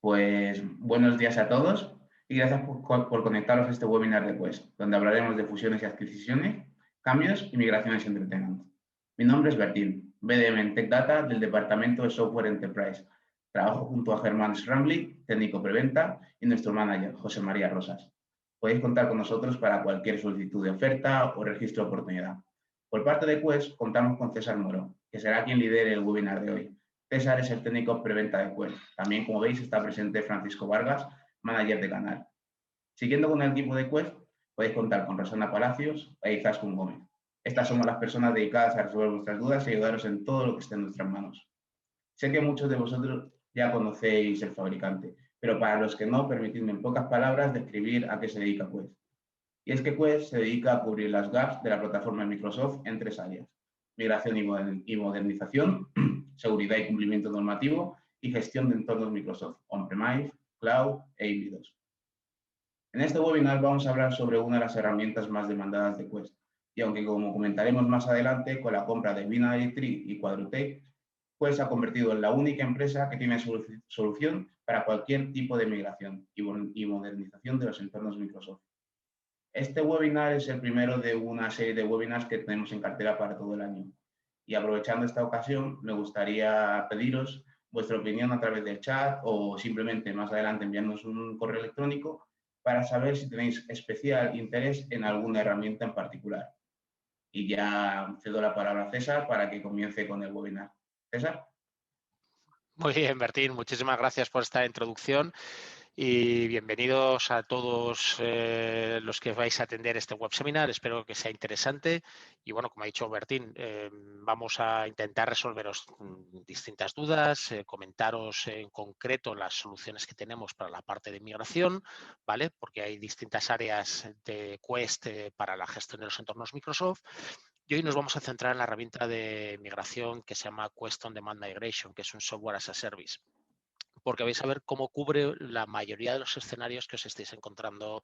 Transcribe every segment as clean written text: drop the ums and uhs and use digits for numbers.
Pues buenos días a todos y gracias por conectaros a este webinar de Quest, donde hablaremos de fusiones y adquisiciones, cambios y migraciones entre tenants. Mi nombre es Bertín, BDM en Tech Data del Departamento de Software Enterprise. Trabajo junto a Germán Schramlik, técnico preventa, y nuestro manager, José María Rosas. Podéis contar con nosotros para cualquier solicitud de oferta o registro de oportunidad. Por parte de Quest, contamos con César Moro, que será quien lidere el webinar de hoy. César es el técnico preventa de Quest. También, como veis, está presente Francisco Vargas, manager de canal. Siguiendo con el equipo de Quest, podéis contar con Rosana Palacios e Izaskun Gómez. Estas somos las personas dedicadas a resolver vuestras dudas y ayudaros en todo lo que esté en nuestras manos. Sé que muchos de vosotros ya conocéis el fabricante, pero para los que no, permitidme en pocas palabras describir a qué se dedica Quest. Y es que Quest se dedica a cubrir las gaps de la plataforma de Microsoft en tres áreas: migración y modernización, seguridad y cumplimiento normativo y gestión de entornos Microsoft, on-premise, cloud e híbridos. En este webinar vamos a hablar sobre una de las herramientas más demandadas de Quest, y aunque como comentaremos más adelante, con la compra de Binary Tree y Quadrotech, Quest se ha convertido en la única empresa que tiene solución para cualquier tipo de migración y modernización de los entornos Microsoft. Este webinar es el primero de una serie de webinars que tenemos en cartera para todo el año. Y aprovechando esta ocasión, me gustaría pediros vuestra opinión a través del chat o simplemente más adelante enviarnos un correo electrónico para saber si tenéis especial interés en alguna herramienta en particular. Y ya cedo la palabra a César para que comience con el webinar. César. Muy bien, Bertín, muchísimas gracias por esta introducción y bienvenidos a todos los que vais a atender este web seminar. Espero que sea interesante y, bueno, como ha dicho Bertín, vamos a intentar resolveros distintas dudas, comentaros en concreto las soluciones que tenemos para la parte de migración, ¿vale? Porque hay distintas áreas de Quest para la gestión de los entornos Microsoft. Y hoy nos vamos a centrar en la herramienta de migración que se llama Quest On Demand Migration, que es un software as a service, porque vais a ver cómo cubre la mayoría de los escenarios que os estáis encontrando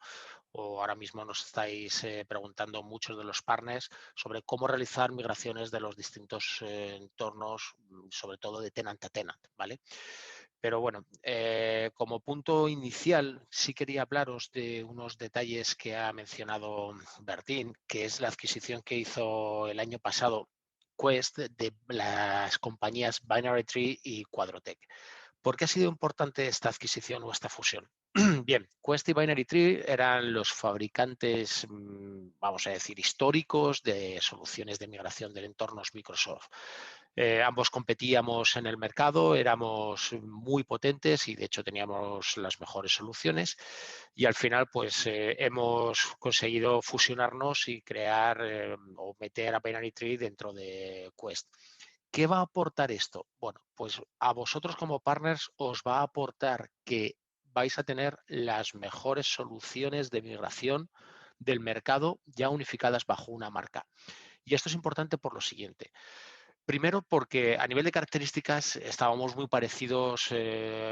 o ahora mismo nos estáis preguntando muchos de los partners sobre cómo realizar migraciones de los distintos entornos, sobre todo de tenant a tenant, ¿vale? Pero bueno, como punto inicial sí quería hablaros de unos detalles que ha mencionado Bertín, que es la adquisición que hizo el año pasado Quest de las compañías Binary Tree y Quadrotech. ¿Por qué ha sido importante esta adquisición o esta fusión? Bien, Quest y Binary Tree eran los fabricantes, vamos a decir, históricos de soluciones de migración de entornos Microsoft. Ambos competíamos en el mercado, éramos muy potentes y de hecho teníamos las mejores soluciones y al final pues hemos conseguido fusionarnos y crear o meter a Binary Tree dentro de Quest. ¿Qué va a aportar esto? Bueno, pues a vosotros como partners os va a aportar que vais a tener las mejores soluciones de migración del mercado ya unificadas bajo una marca. Y esto es importante por lo siguiente. Primero, porque a nivel de características estábamos muy parecidos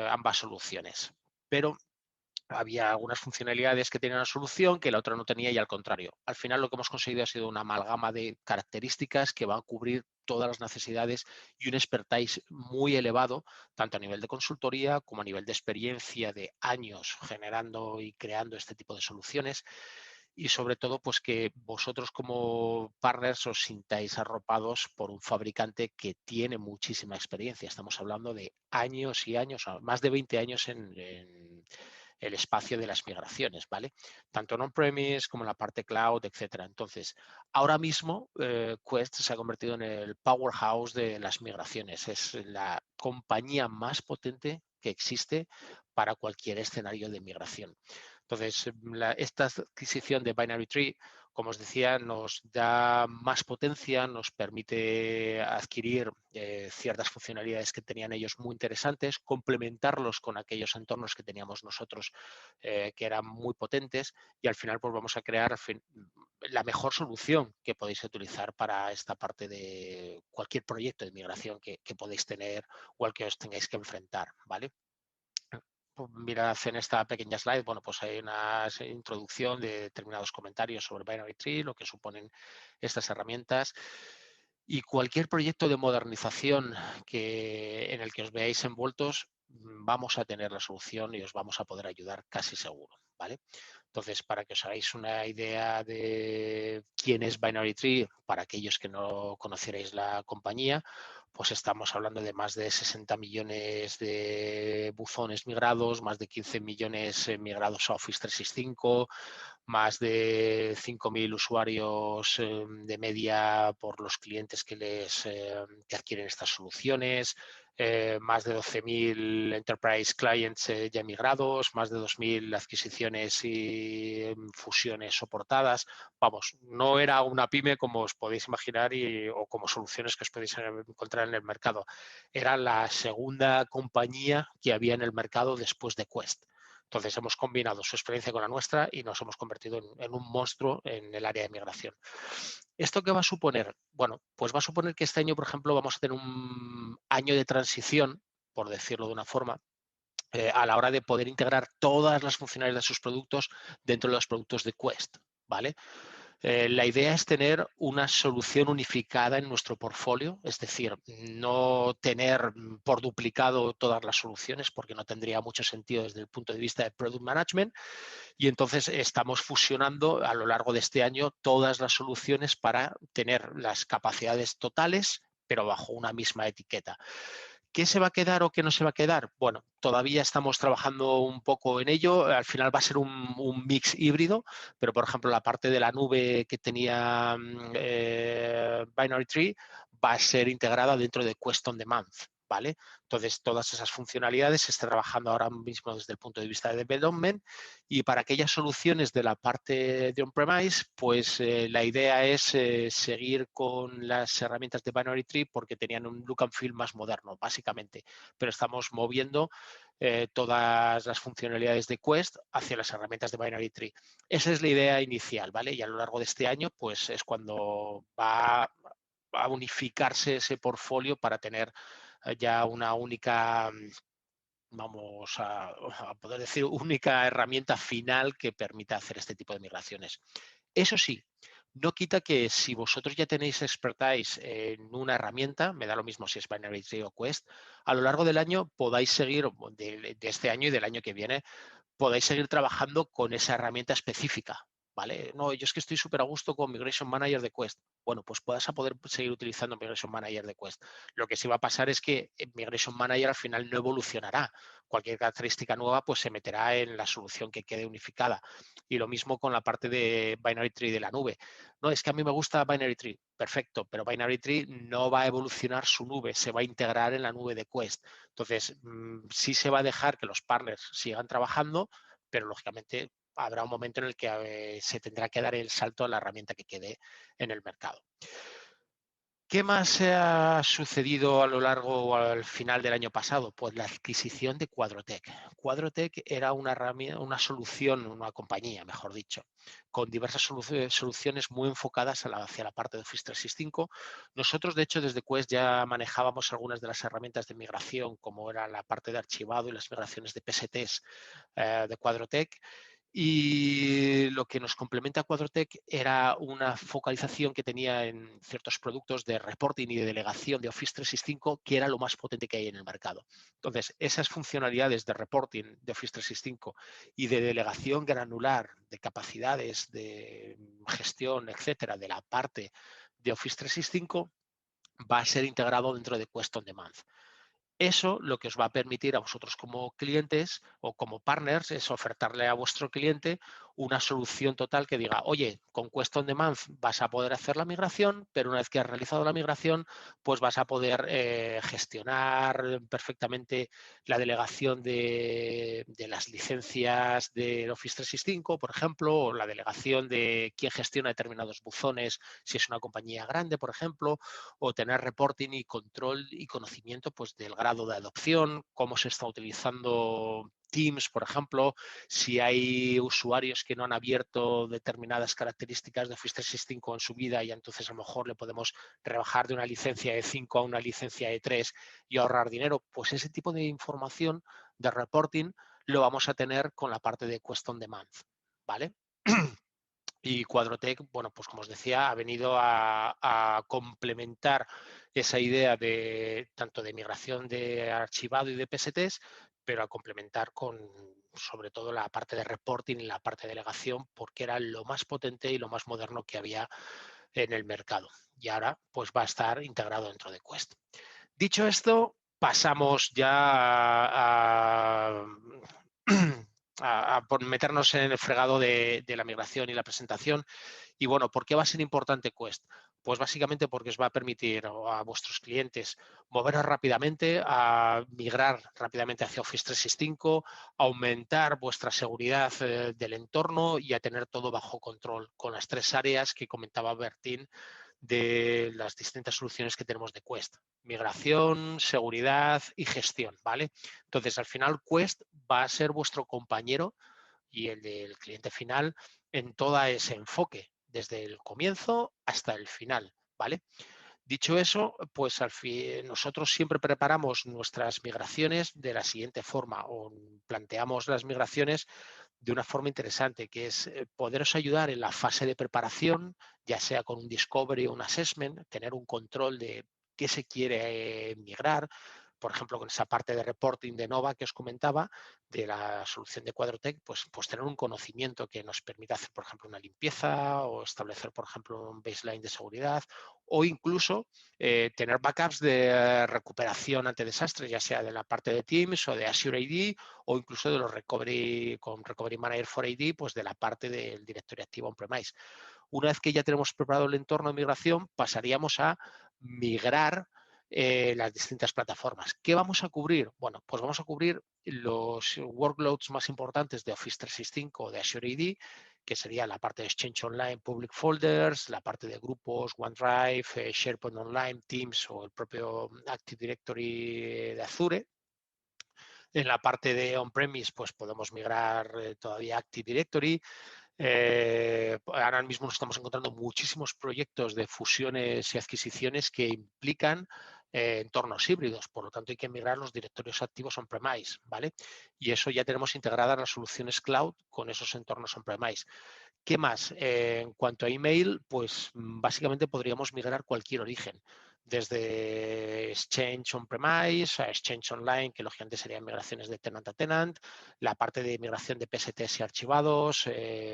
ambas soluciones, pero había algunas funcionalidades que tenían una solución que la otra no tenía y al contrario. Al final lo que hemos conseguido ha sido una amalgama de características que va a cubrir todas las necesidades y un expertise muy elevado, tanto a nivel de consultoría como a nivel de experiencia de años generando y creando este tipo de soluciones. Y sobre todo, pues que vosotros como partners os sintáis arropados por un fabricante que tiene muchísima experiencia. Estamos hablando de años y años, más de 20 años en el espacio de las migraciones, ¿vale? Tanto en on-premise como en la parte cloud, etcétera. Entonces, ahora mismo Quest se ha convertido en el powerhouse de las migraciones. Es la compañía más potente que existe para cualquier escenario de migración. Entonces, esta adquisición de Binary Tree, como os decía, nos da más potencia, nos permite adquirir ciertas funcionalidades que tenían ellos muy interesantes, complementarlos con aquellos entornos que teníamos nosotros que eran muy potentes y al final pues vamos a crear la mejor solución que podéis utilizar para esta parte de cualquier proyecto de migración que podéis tener o al que os tengáis que enfrentar, ¿vale? Mirad en esta pequeña slide, bueno, pues hay una introducción de determinados comentarios sobre Binary Tree, lo que suponen estas herramientas. Y cualquier proyecto de modernización en el que os veáis envueltos, vamos a tener la solución y os vamos a poder ayudar casi seguro, ¿vale? Entonces, para que os hagáis una idea de quién es Binary Tree, para aquellos que no conocierais la compañía, pues estamos hablando de más de 60 millones de buzones migrados, más de 15 millones migrados a Office 365, más de 5.000 usuarios de media por los clientes que adquieren estas soluciones, más de 12.000 enterprise clients ya migrados, más de 2.000 adquisiciones y fusiones soportadas. Vamos, no era una pyme como os podéis imaginar o como soluciones que os podéis encontrar en el mercado. Era la segunda compañía que había en el mercado después de Quest. Entonces hemos combinado su experiencia con la nuestra y nos hemos convertido en un monstruo en el área de migración. ¿Esto qué va a suponer? Bueno, pues va a suponer que este año, por ejemplo, vamos a tener un año de transición, por decirlo de una forma, a la hora de poder integrar todas las funcionalidades de sus productos dentro de los productos de Quest, ¿vale? La idea es tener una solución unificada en nuestro portfolio, es decir, no tener por duplicado todas las soluciones porque no tendría mucho sentido desde el punto de vista de product management, y entonces estamos fusionando a lo largo de este año todas las soluciones para tener las capacidades totales pero bajo una misma etiqueta. ¿Qué se va a quedar o qué no se va a quedar? Bueno, todavía estamos trabajando un poco en ello. Al final va a ser un mix híbrido, pero por ejemplo la parte de la nube que tenía Binary Tree va a ser integrada dentro de Quest on Demand, ¿vale? Entonces todas esas funcionalidades se están trabajando ahora mismo desde el punto de vista de development, y para aquellas soluciones de la parte de on-premise, pues la idea es seguir con las herramientas de Binary Tree porque tenían un look and feel más moderno, básicamente, pero estamos moviendo todas las funcionalidades de Quest hacia las herramientas de Binary Tree. Esa es la idea inicial, ¿vale? Y a lo largo de este año, pues es cuando va a unificarse ese portfolio para tener ya una única, vamos a poder decir, única herramienta final que permita hacer este tipo de migraciones. Eso sí, no quita que si vosotros ya tenéis expertise en una herramienta, me da lo mismo si es Binary Tree o Quest, a lo largo del año podáis seguir, de este año y del año que viene, podáis seguir trabajando con esa herramienta específica, ¿vale? No, yo es que estoy súper a gusto con Migration Manager de Quest. Bueno, pues puedas a poder seguir utilizando Migration Manager de Quest. Lo que sí va a pasar es que Migration Manager al final no evolucionará. Cualquier característica nueva pues se meterá en la solución que quede unificada. Y lo mismo con la parte de Binary Tree de la nube. No, es que a mí me gusta Binary Tree. Perfecto, pero Binary Tree no va a evolucionar su nube, se va a integrar en la nube de Quest. Entonces, sí se va a dejar que los partners sigan trabajando, pero lógicamente habrá un momento en el que se tendrá que dar el salto a la herramienta que quede en el mercado. ¿Qué más se ha sucedido a lo largo o al final del año pasado? Pues la adquisición de Quadrotec. Quadrotec era una solución, una compañía, mejor dicho, con diversas soluciones muy enfocadas hacia la parte de Office 365. Nosotros, de hecho, desde Quest ya manejábamos algunas de las herramientas de migración, como era la parte de archivado y las migraciones de PSTs de Quadrotec. Y lo que nos complementa a Quadrotec era una focalización que tenía en ciertos productos de reporting y de delegación de Office 365, que era lo más potente que hay en el mercado. Entonces, esas funcionalidades de reporting de Office 365 y de delegación granular de capacidades de gestión, etcétera, de la parte de Office 365 va a ser integrado dentro de Quest on Demand. Eso lo que os va a permitir a vosotros como clientes o como partners es ofertarle a vuestro cliente una solución total que diga, oye, con Quest on Demand vas a poder hacer la migración, pero una vez que has realizado la migración, pues vas a poder gestionar perfectamente la delegación de las licencias de Office 365, por ejemplo, o la delegación de quién gestiona determinados buzones, si es una compañía grande, por ejemplo, o tener reporting y control y conocimiento pues, del grado de adopción, cómo se está utilizando Teams, por ejemplo, si hay usuarios que no han abierto determinadas características de Office 365 en su vida y entonces a lo mejor le podemos rebajar de una licencia de 5 a una licencia de 3 y ahorrar dinero, pues ese tipo de información de reporting lo vamos a tener con la parte de Quest on Demand, ¿vale? Y Quadrotec, bueno, pues como os decía, ha venido a complementar esa idea de tanto de migración de archivado y de PSTs, pero a complementar con sobre todo la parte de reporting y la parte de delegación, porque era lo más potente y lo más moderno que había en el mercado. Y ahora pues va a estar integrado dentro de Quest. Dicho esto, pasamos ya a meternos en el fregado de la migración y la presentación. Y bueno, ¿por qué va a ser importante Quest? Pues básicamente porque os va a permitir a vuestros clientes moveros rápidamente, a migrar rápidamente hacia Office 365, aumentar vuestra seguridad del entorno y a tener todo bajo control con las 3 áreas que comentaba Bertín de las distintas soluciones que tenemos de Quest. Migración, seguridad y gestión, ¿vale? Entonces, al final, Quest va a ser vuestro compañero y el del cliente final en todo ese enfoque, desde el comienzo hasta el final, ¿vale? Dicho eso, pues al fin, nosotros siempre preparamos nuestras migraciones de la siguiente forma o planteamos las migraciones de una forma interesante, que es poderos ayudar en la fase de preparación, ya sea con un discovery o un assessment, tener un control de qué se quiere migrar, por ejemplo, con esa parte de reporting de Nova que os comentaba, de la solución de Quadrotec, pues tener un conocimiento que nos permita hacer, por ejemplo, una limpieza o establecer, por ejemplo, un baseline de seguridad o incluso tener backups de recuperación ante desastres, ya sea de la parte de Teams o de Azure AD o incluso de los recovery con Recovery Manager for AD, pues de la parte del directorio activo on-premise. Una vez que ya tenemos preparado el entorno de migración, pasaríamos a migrar las distintas plataformas. ¿Qué vamos a cubrir? Bueno, pues vamos a cubrir los workloads más importantes de Office 365 o de Azure AD, que sería la parte de Exchange Online, Public Folders, la parte de grupos, OneDrive, SharePoint Online, Teams o el propio Active Directory de Azure. En la parte de on-premise, pues podemos migrar todavía Active Directory. Ahora mismo nos estamos encontrando muchísimos proyectos de fusiones y adquisiciones que implican entornos híbridos, por lo tanto hay que migrar los directorios activos on-premise, ¿vale? Y eso ya tenemos integradas las soluciones cloud con esos entornos on-premise. ¿Qué más? En cuanto a email, pues básicamente podríamos migrar cualquier origen, desde Exchange on-premise a Exchange online, que lógicamente serían migraciones de tenant a tenant, la parte de migración de PSTs y archivados,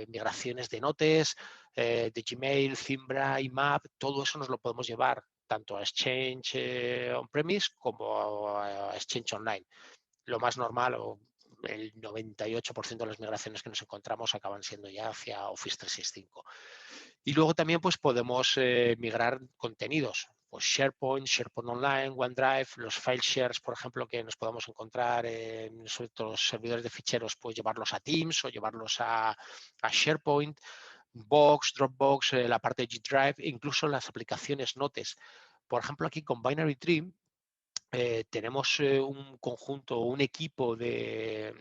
migraciones de notes, de Gmail, Zimbra, IMAP, todo eso nos lo podemos llevar tanto a Exchange on-premise como a Exchange online. Lo más normal o el 98% de las migraciones que nos encontramos acaban siendo ya hacia Office 365. Y luego también pues podemos migrar contenidos, pues SharePoint, SharePoint Online, OneDrive, los file shares, por ejemplo, que nos podamos encontrar en nuestros servidores de ficheros, pues llevarlos a Teams o llevarlos a SharePoint, Box, Dropbox, la parte de G Drive, incluso las aplicaciones Notes. Por ejemplo, aquí con Binary Tree tenemos un conjunto, un equipo de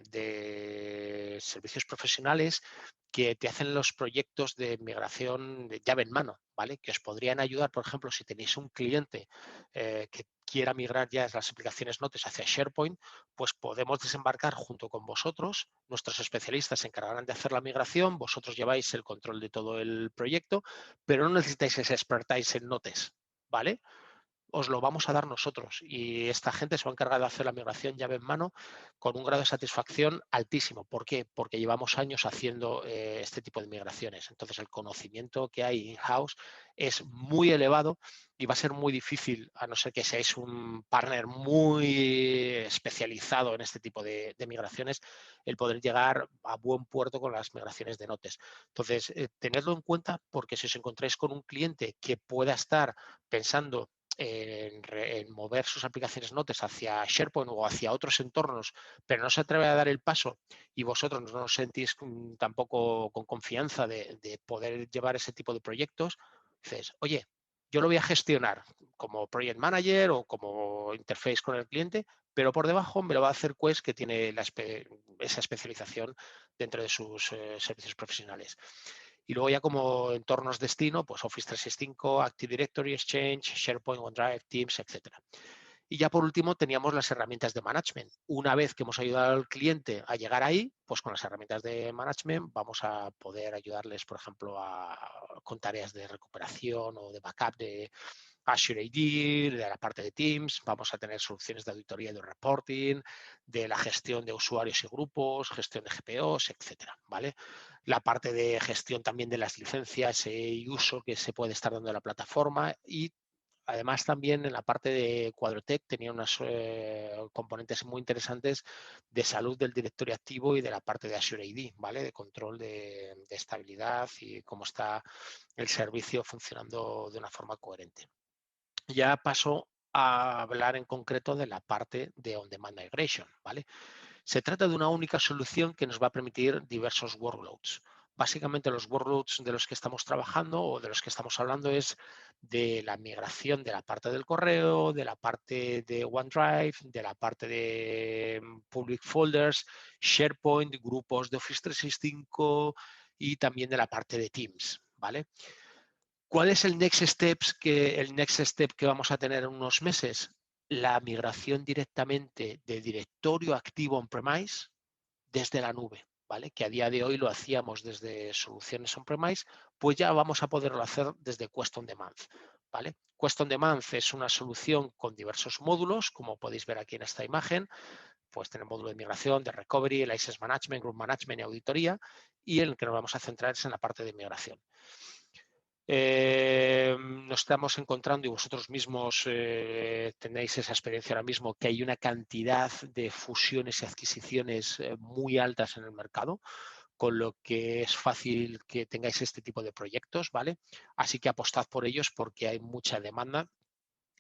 servicios profesionales que te hacen los proyectos de migración de llave en mano, ¿vale? Que os podrían ayudar, por ejemplo, si tenéis un cliente que quiera migrar ya las aplicaciones Notes hacia SharePoint, pues podemos desembarcar junto con vosotros. Nuestros especialistas se encargarán de hacer la migración, vosotros lleváis el control de todo el proyecto, pero no necesitáis ese expertise en Notes, ¿vale? Os lo vamos a dar nosotros y esta gente se va a encargar de hacer la migración llave en mano con un grado de satisfacción altísimo. ¿Por qué? Porque llevamos años haciendo este tipo de migraciones. Entonces el conocimiento que hay in-house es muy elevado y va a ser muy difícil, a no ser que seáis un partner muy especializado en este tipo de migraciones, el poder llegar a buen puerto con las migraciones de Notes. Entonces, tenedlo en cuenta porque si os encontráis con un cliente que pueda estar pensando en mover sus aplicaciones Notes hacia SharePoint o hacia otros entornos, pero no se atreve a dar el paso y vosotros no os sentís tampoco con confianza de poder llevar ese tipo de proyectos, dices, oye, yo lo voy a gestionar como project manager o como interface con el cliente, pero por debajo me lo va a hacer Quest, que tiene esa especialización dentro de sus servicios profesionales. Y luego ya como entornos destino, pues Office 365, Active Directory, Exchange, SharePoint, OneDrive, Teams, etc. Y ya por último teníamos las herramientas de management. Una vez que hemos ayudado al cliente a llegar ahí, pues con las herramientas de management vamos a poder ayudarles, por ejemplo, con tareas de recuperación o de backup de Azure AD, de la parte de Teams, vamos a tener soluciones de auditoría y de reporting, de la gestión de usuarios y grupos, gestión de GPOs, etcétera, ¿vale? La parte de gestión también de las licencias y uso que se puede estar dando en la plataforma y además, también en la parte de Quadrotec tenía unos componentes muy interesantes de salud del directorio activo y de la parte de Azure AD, ¿vale? De control de estabilidad y cómo está el servicio funcionando de una forma coherente. Ya paso a hablar en concreto de la parte de On-Demand Migration, ¿vale? Se trata de una única solución que nos va a permitir diversos workloads. Básicamente los workloads de los que estamos trabajando o de los que estamos hablando es de la migración de la parte del correo, de la parte de OneDrive, de la parte de public folders, SharePoint, grupos de Office 365 y también de la parte de Teams, ¿vale? ¿Cuál es el next step que vamos a tener en unos meses? La migración directamente de directorio activo on-premise desde la nube, ¿vale? Que a día de hoy lo hacíamos desde soluciones on-premise, pues ya vamos a poderlo hacer desde Quest on Demand, ¿vale? Quest on Demand es una solución con diversos módulos, como podéis ver aquí en esta imagen, pues tener módulo de migración, de recovery, license management, group management y auditoría, y en el que nos vamos a centrar es en la parte de migración. Nos estamos encontrando, y vosotros mismos tenéis esa experiencia ahora mismo, que hay una cantidad de fusiones y adquisiciones muy altas en el mercado, con lo que es fácil que tengáis este tipo de proyectos, ¿vale? Así que apostad por ellos porque hay mucha demanda.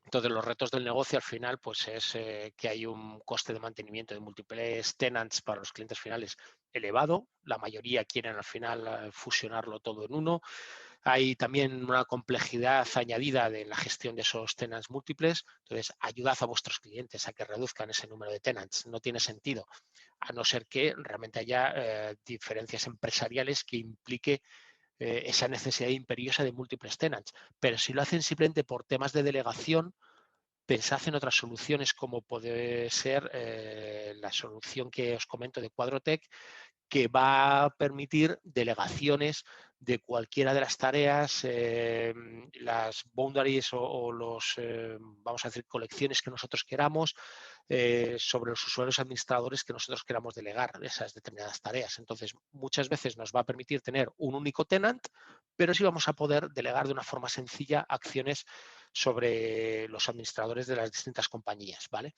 Entonces, los retos del negocio al final pues es que hay un coste de mantenimiento de múltiples tenants para los clientes finales elevado. La mayoría quieren al final fusionarlo todo en uno. Hay también una complejidad añadida de la gestión de esos tenants múltiples. Entonces, ayudad a vuestros clientes a que reduzcan ese número de tenants. No tiene sentido, a no ser que realmente haya diferencias empresariales que implique esa necesidad imperiosa de múltiples tenants. Pero si lo hacen simplemente por temas de delegación, pensad en otras soluciones como puede ser la solución que os comento de Quadrotec, que va a permitir delegaciones de cualquiera de las tareas, las boundaries o los, vamos a decir, colecciones que nosotros queramos sobre los usuarios administradores que nosotros queramos delegar esas determinadas tareas. Entonces, muchas veces nos va a permitir tener un único tenant, pero sí vamos a poder delegar de una forma sencilla acciones sobre los administradores de las distintas compañías, ¿vale?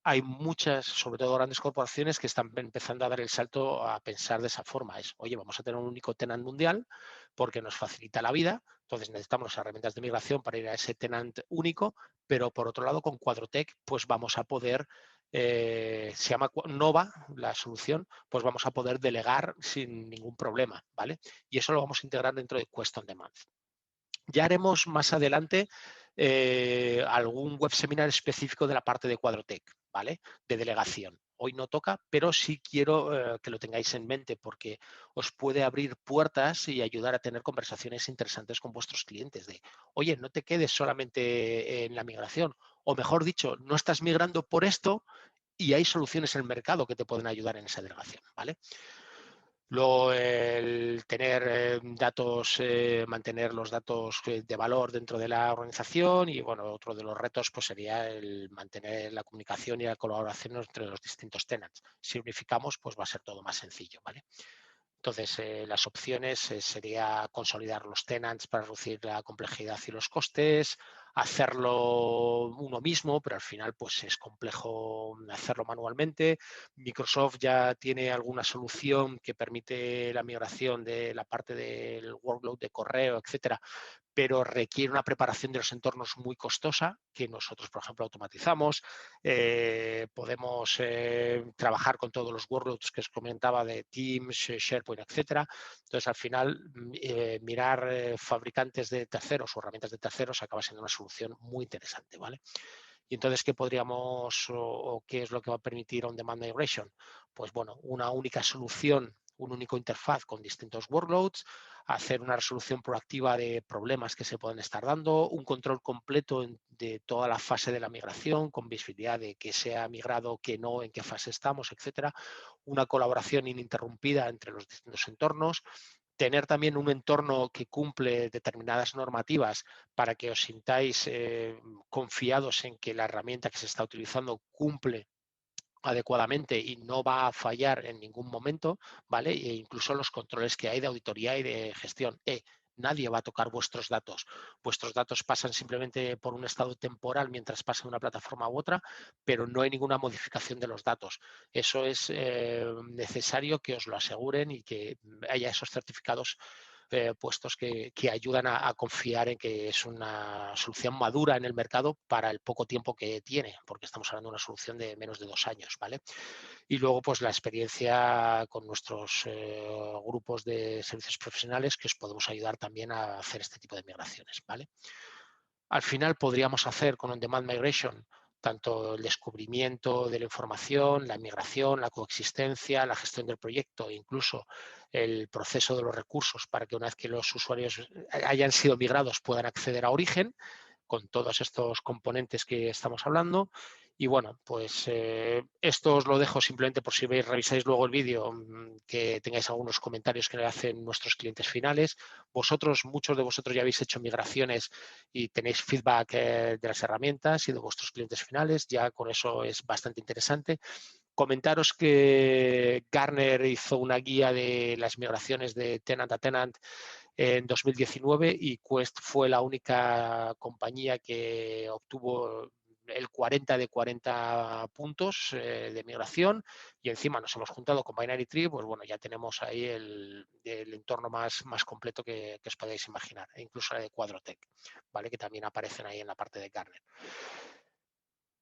Hay muchas, sobre todo grandes corporaciones, que están empezando a dar el salto a pensar de esa forma. Es, oye, vamos a tener un único tenant mundial porque nos facilita la vida, entonces necesitamos las herramientas de migración para ir a ese tenant único, pero por otro lado con Quadrotec pues vamos a poder, se llama Nova la solución, pues vamos a poder delegar sin ningún problema, ¿vale? Y eso lo vamos a integrar dentro de Quest on Demand. Ya haremos más adelante algún web seminar específico de la parte de Quadrotec, ¿vale? De delegación. Hoy no toca, pero sí quiero que lo tengáis en mente porque os puede abrir puertas y ayudar a tener conversaciones interesantes con vuestros clientes de, oye, no te quedes solamente en la migración, o mejor dicho, no estás migrando por esto y hay soluciones en el mercado que te pueden ayudar en esa delegación, ¿vale? Luego, el tener datos, mantener los datos de valor dentro de la organización y, bueno, otro de los retos pues, sería el mantener la comunicación y la colaboración entre los distintos tenants. Si unificamos, pues va a ser todo más sencillo, ¿vale? Entonces, las opciones sería consolidar los tenants para reducir la complejidad y los costes, hacerlo uno mismo, pero al final pues es complejo hacerlo manualmente. Microsoft ya tiene alguna solución que permite la migración de la parte del workload de correo, etcétera, pero requiere una preparación de los entornos muy costosa que nosotros, por ejemplo, automatizamos. Podemos trabajar con todos los workloads que os comentaba de Teams, SharePoint, etcétera. Entonces, al final, mirar fabricantes de terceros o herramientas de terceros acaba siendo una solución muy interesante, ¿vale? Y entonces, ¿qué podríamos o qué es lo que va a permitir On-Demand Migration? Pues bueno, una única solución un único interfaz con distintos workloads, hacer una resolución proactiva de problemas que se pueden estar dando, un control completo de toda la fase de la migración, con visibilidad de que se ha migrado, que no, en qué fase estamos, etcétera, una colaboración ininterrumpida entre los distintos entornos, tener también un entorno que cumple determinadas normativas para que os sintáis confiados en que la herramienta que se está utilizando cumple adecuadamente y no va a fallar en ningún momento, ¿vale? E incluso los controles que hay de auditoría y de gestión. Nadie va a tocar vuestros datos. Vuestros datos pasan simplemente por un estado temporal mientras pasa de una plataforma u otra, pero no hay ninguna modificación de los datos. Eso es necesario que os lo aseguren y que haya esos certificados puestos que ayudan a confiar en que es una solución madura en el mercado para el poco tiempo que tiene, porque estamos hablando de una solución de menos de 2 años, ¿vale? Y luego, pues la experiencia con nuestros grupos de servicios profesionales que os podemos ayudar también a hacer este tipo de migraciones, ¿vale? Al final podríamos hacer con On-Demand Migration tanto el descubrimiento de la información, la migración, la coexistencia, la gestión del proyecto e incluso el proceso de los recursos para que una vez que los usuarios hayan sido migrados puedan acceder a origen con todos estos componentes que estamos hablando. Y bueno, pues esto os lo dejo simplemente por si veis, revisáis luego el vídeo, que tengáis algunos comentarios que le hacen nuestros clientes finales. Muchos de vosotros ya habéis hecho migraciones y tenéis feedback de las herramientas y de vuestros clientes finales. Ya con eso es bastante interesante. Comentaros que Gartner hizo una guía de las migraciones de tenant a tenant en 2019 y Quest fue la única compañía que obtuvo el 40 de 40 puntos de migración y encima nos hemos juntado con Binary Tree, pues bueno, ya tenemos ahí el entorno más completo que os podéis imaginar, e incluso la de Quadrotech, ¿vale? Que también aparecen ahí en la parte de Gartner.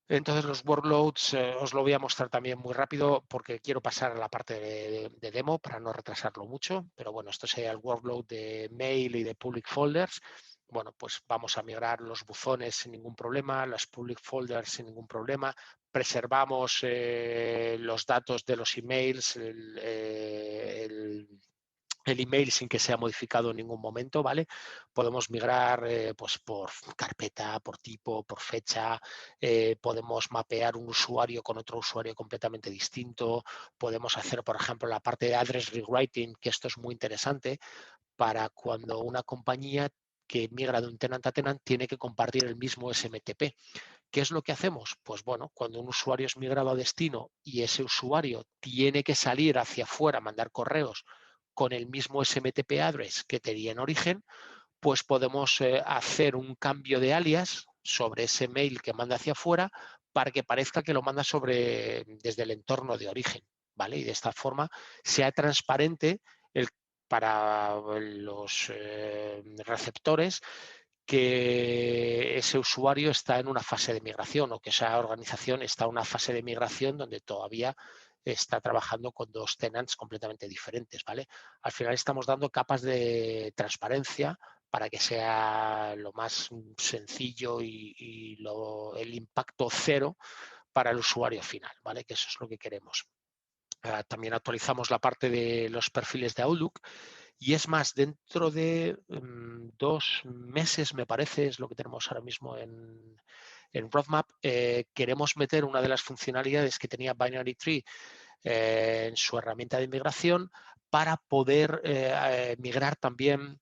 Entonces los workloads os lo voy a mostrar también muy rápido porque quiero pasar a la parte de demo para no retrasarlo mucho, pero bueno, esto sería el workload de mail y de public folders. Bueno, pues vamos a migrar los buzones sin ningún problema, las public folders sin ningún problema, preservamos los datos de los emails, el email sin que sea modificado en ningún momento, ¿vale? Podemos migrar pues por carpeta, por tipo, por fecha, podemos mapear un usuario con otro usuario completamente distinto, podemos hacer, por ejemplo, la parte de address rewriting, que esto es muy interesante para cuando una compañía que migra de un tenant a tenant tiene que compartir el mismo SMTP. ¿Qué es lo que hacemos? Pues bueno, cuando un usuario es migrado a destino y ese usuario tiene que salir hacia afuera, mandar correos con el mismo SMTP address que tenía en origen, pues podemos hacer un cambio de alias sobre ese mail que manda hacia afuera para que parezca que lo manda desde el entorno de origen, ¿vale? Y de esta forma sea transparente para los receptores que ese usuario está en una fase de migración o que esa organización está en una fase de migración donde todavía está trabajando con dos tenants completamente diferentes, ¿vale? Al final estamos dando capas de transparencia para que sea lo más sencillo y el impacto cero para el usuario final, ¿vale? Que eso es lo que queremos. También actualizamos la parte de los perfiles de Outlook y es más, dentro de 2 meses, me parece, es lo que tenemos ahora mismo en Roadmap, queremos meter una de las funcionalidades que tenía Binary Tree en su herramienta de migración para poder migrar también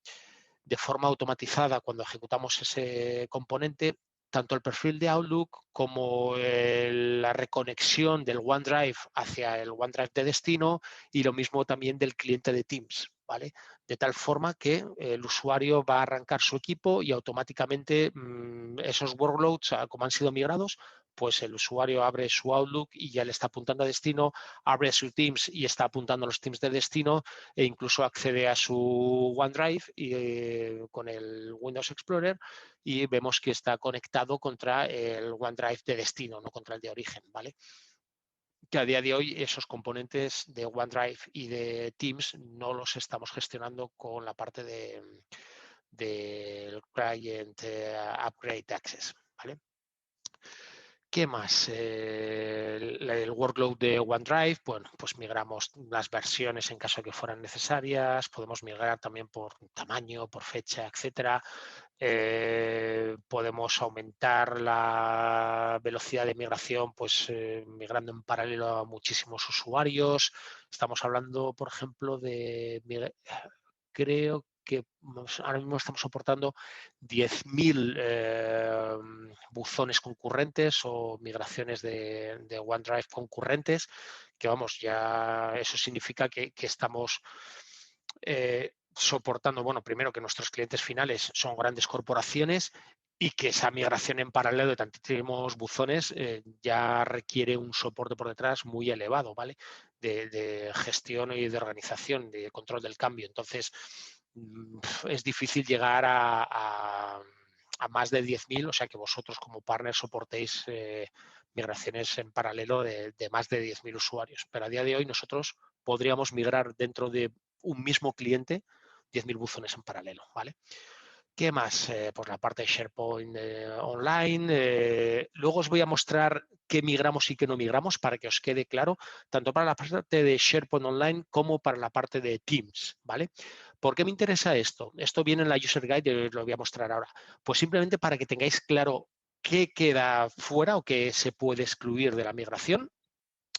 de forma automatizada cuando ejecutamos ese componente tanto el perfil de Outlook como la reconexión del OneDrive hacia el OneDrive de destino y lo mismo también del cliente de Teams, ¿vale? De tal forma que el usuario va a arrancar su equipo y automáticamente esos workloads, como han sido migrados, pues el usuario abre su Outlook y ya le está apuntando a destino, abre su Teams y está apuntando a los Teams de destino e incluso accede a su OneDrive con el Windows Explorer y vemos que está conectado contra el OneDrive de destino, no contra el de origen, ¿vale? Que a día de hoy esos componentes de OneDrive y de Teams no los estamos gestionando con la parte del Client Upgrade Access, ¿vale? ¿Qué más? El workload de OneDrive, bueno, pues migramos las versiones en caso de que fueran necesarias, podemos migrar también por tamaño, por fecha, etcétera. Podemos aumentar la velocidad de migración, pues migrando en paralelo a muchísimos usuarios. Estamos hablando, por ejemplo, creo que ahora mismo estamos soportando 10.000 buzones concurrentes o migraciones de OneDrive concurrentes, que vamos, ya eso significa que estamos soportando, bueno, primero que nuestros clientes finales son grandes corporaciones y que esa migración en paralelo de tantísimos buzones ya requiere un soporte por detrás muy elevado, ¿vale? De gestión y de organización, de control del cambio. Entonces, es difícil llegar a más de 10.000, o sea que vosotros como partner soportéis migraciones en paralelo de más de 10.000 usuarios. Pero a día de hoy nosotros podríamos migrar dentro de un mismo cliente 10.000 buzones en paralelo, ¿vale? ¿Qué más? Pues la parte de SharePoint online. Luego os voy a mostrar qué migramos y qué no migramos para que os quede claro, tanto para la parte de SharePoint online como para la parte de Teams, ¿vale? ¿Por qué me interesa esto? Esto viene en la User Guide y os lo voy a mostrar ahora. Pues simplemente para que tengáis claro qué queda fuera o qué se puede excluir de la migración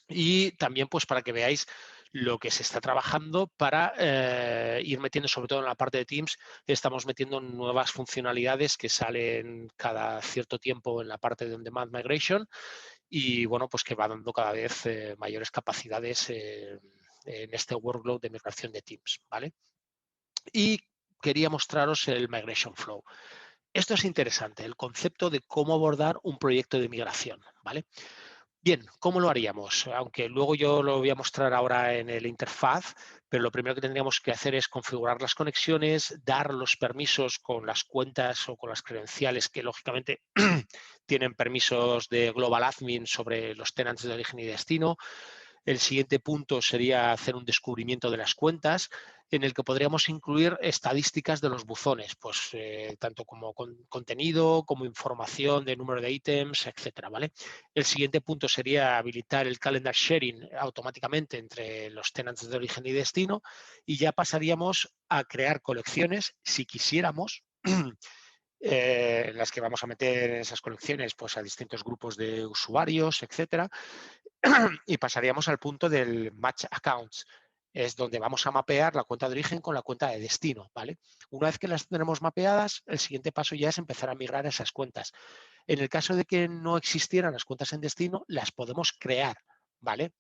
y también pues para que veáis lo que se está trabajando para ir metiendo, sobre todo en la parte de Teams, estamos metiendo nuevas funcionalidades que salen cada cierto tiempo en la parte de On-Demand Migration y bueno, pues que va dando cada vez mayores capacidades en este workload de migración de Teams, ¿vale? Y quería mostraros el Migration Flow. Esto es interesante, el concepto de cómo abordar un proyecto de migración, ¿vale? Bien, ¿cómo lo haríamos? Aunque luego yo lo voy a mostrar ahora en el interfaz, pero lo primero que tendríamos que hacer es configurar las conexiones, dar los permisos con las cuentas o con las credenciales que lógicamente tienen permisos de Global Admin sobre los tenants de origen y destino. El siguiente punto sería hacer un descubrimiento de las cuentas en el que podríamos incluir estadísticas de los buzones, pues tanto como contenido, como información de número de ítems, etcétera, ¿vale? El siguiente punto sería habilitar el calendar sharing automáticamente entre los tenants de origen y destino y ya pasaríamos a crear colecciones si quisiéramos en las que vamos a meter en esas colecciones pues, a distintos grupos de usuarios, etcétera, y pasaríamos al punto del match accounts. Es donde vamos a mapear la cuenta de origen con la cuenta de destino, ¿vale? Una vez que las tenemos mapeadas, el siguiente paso ya es empezar a migrar a esas cuentas. En el caso de que no existieran las cuentas en destino, las podemos crear, ¿vale?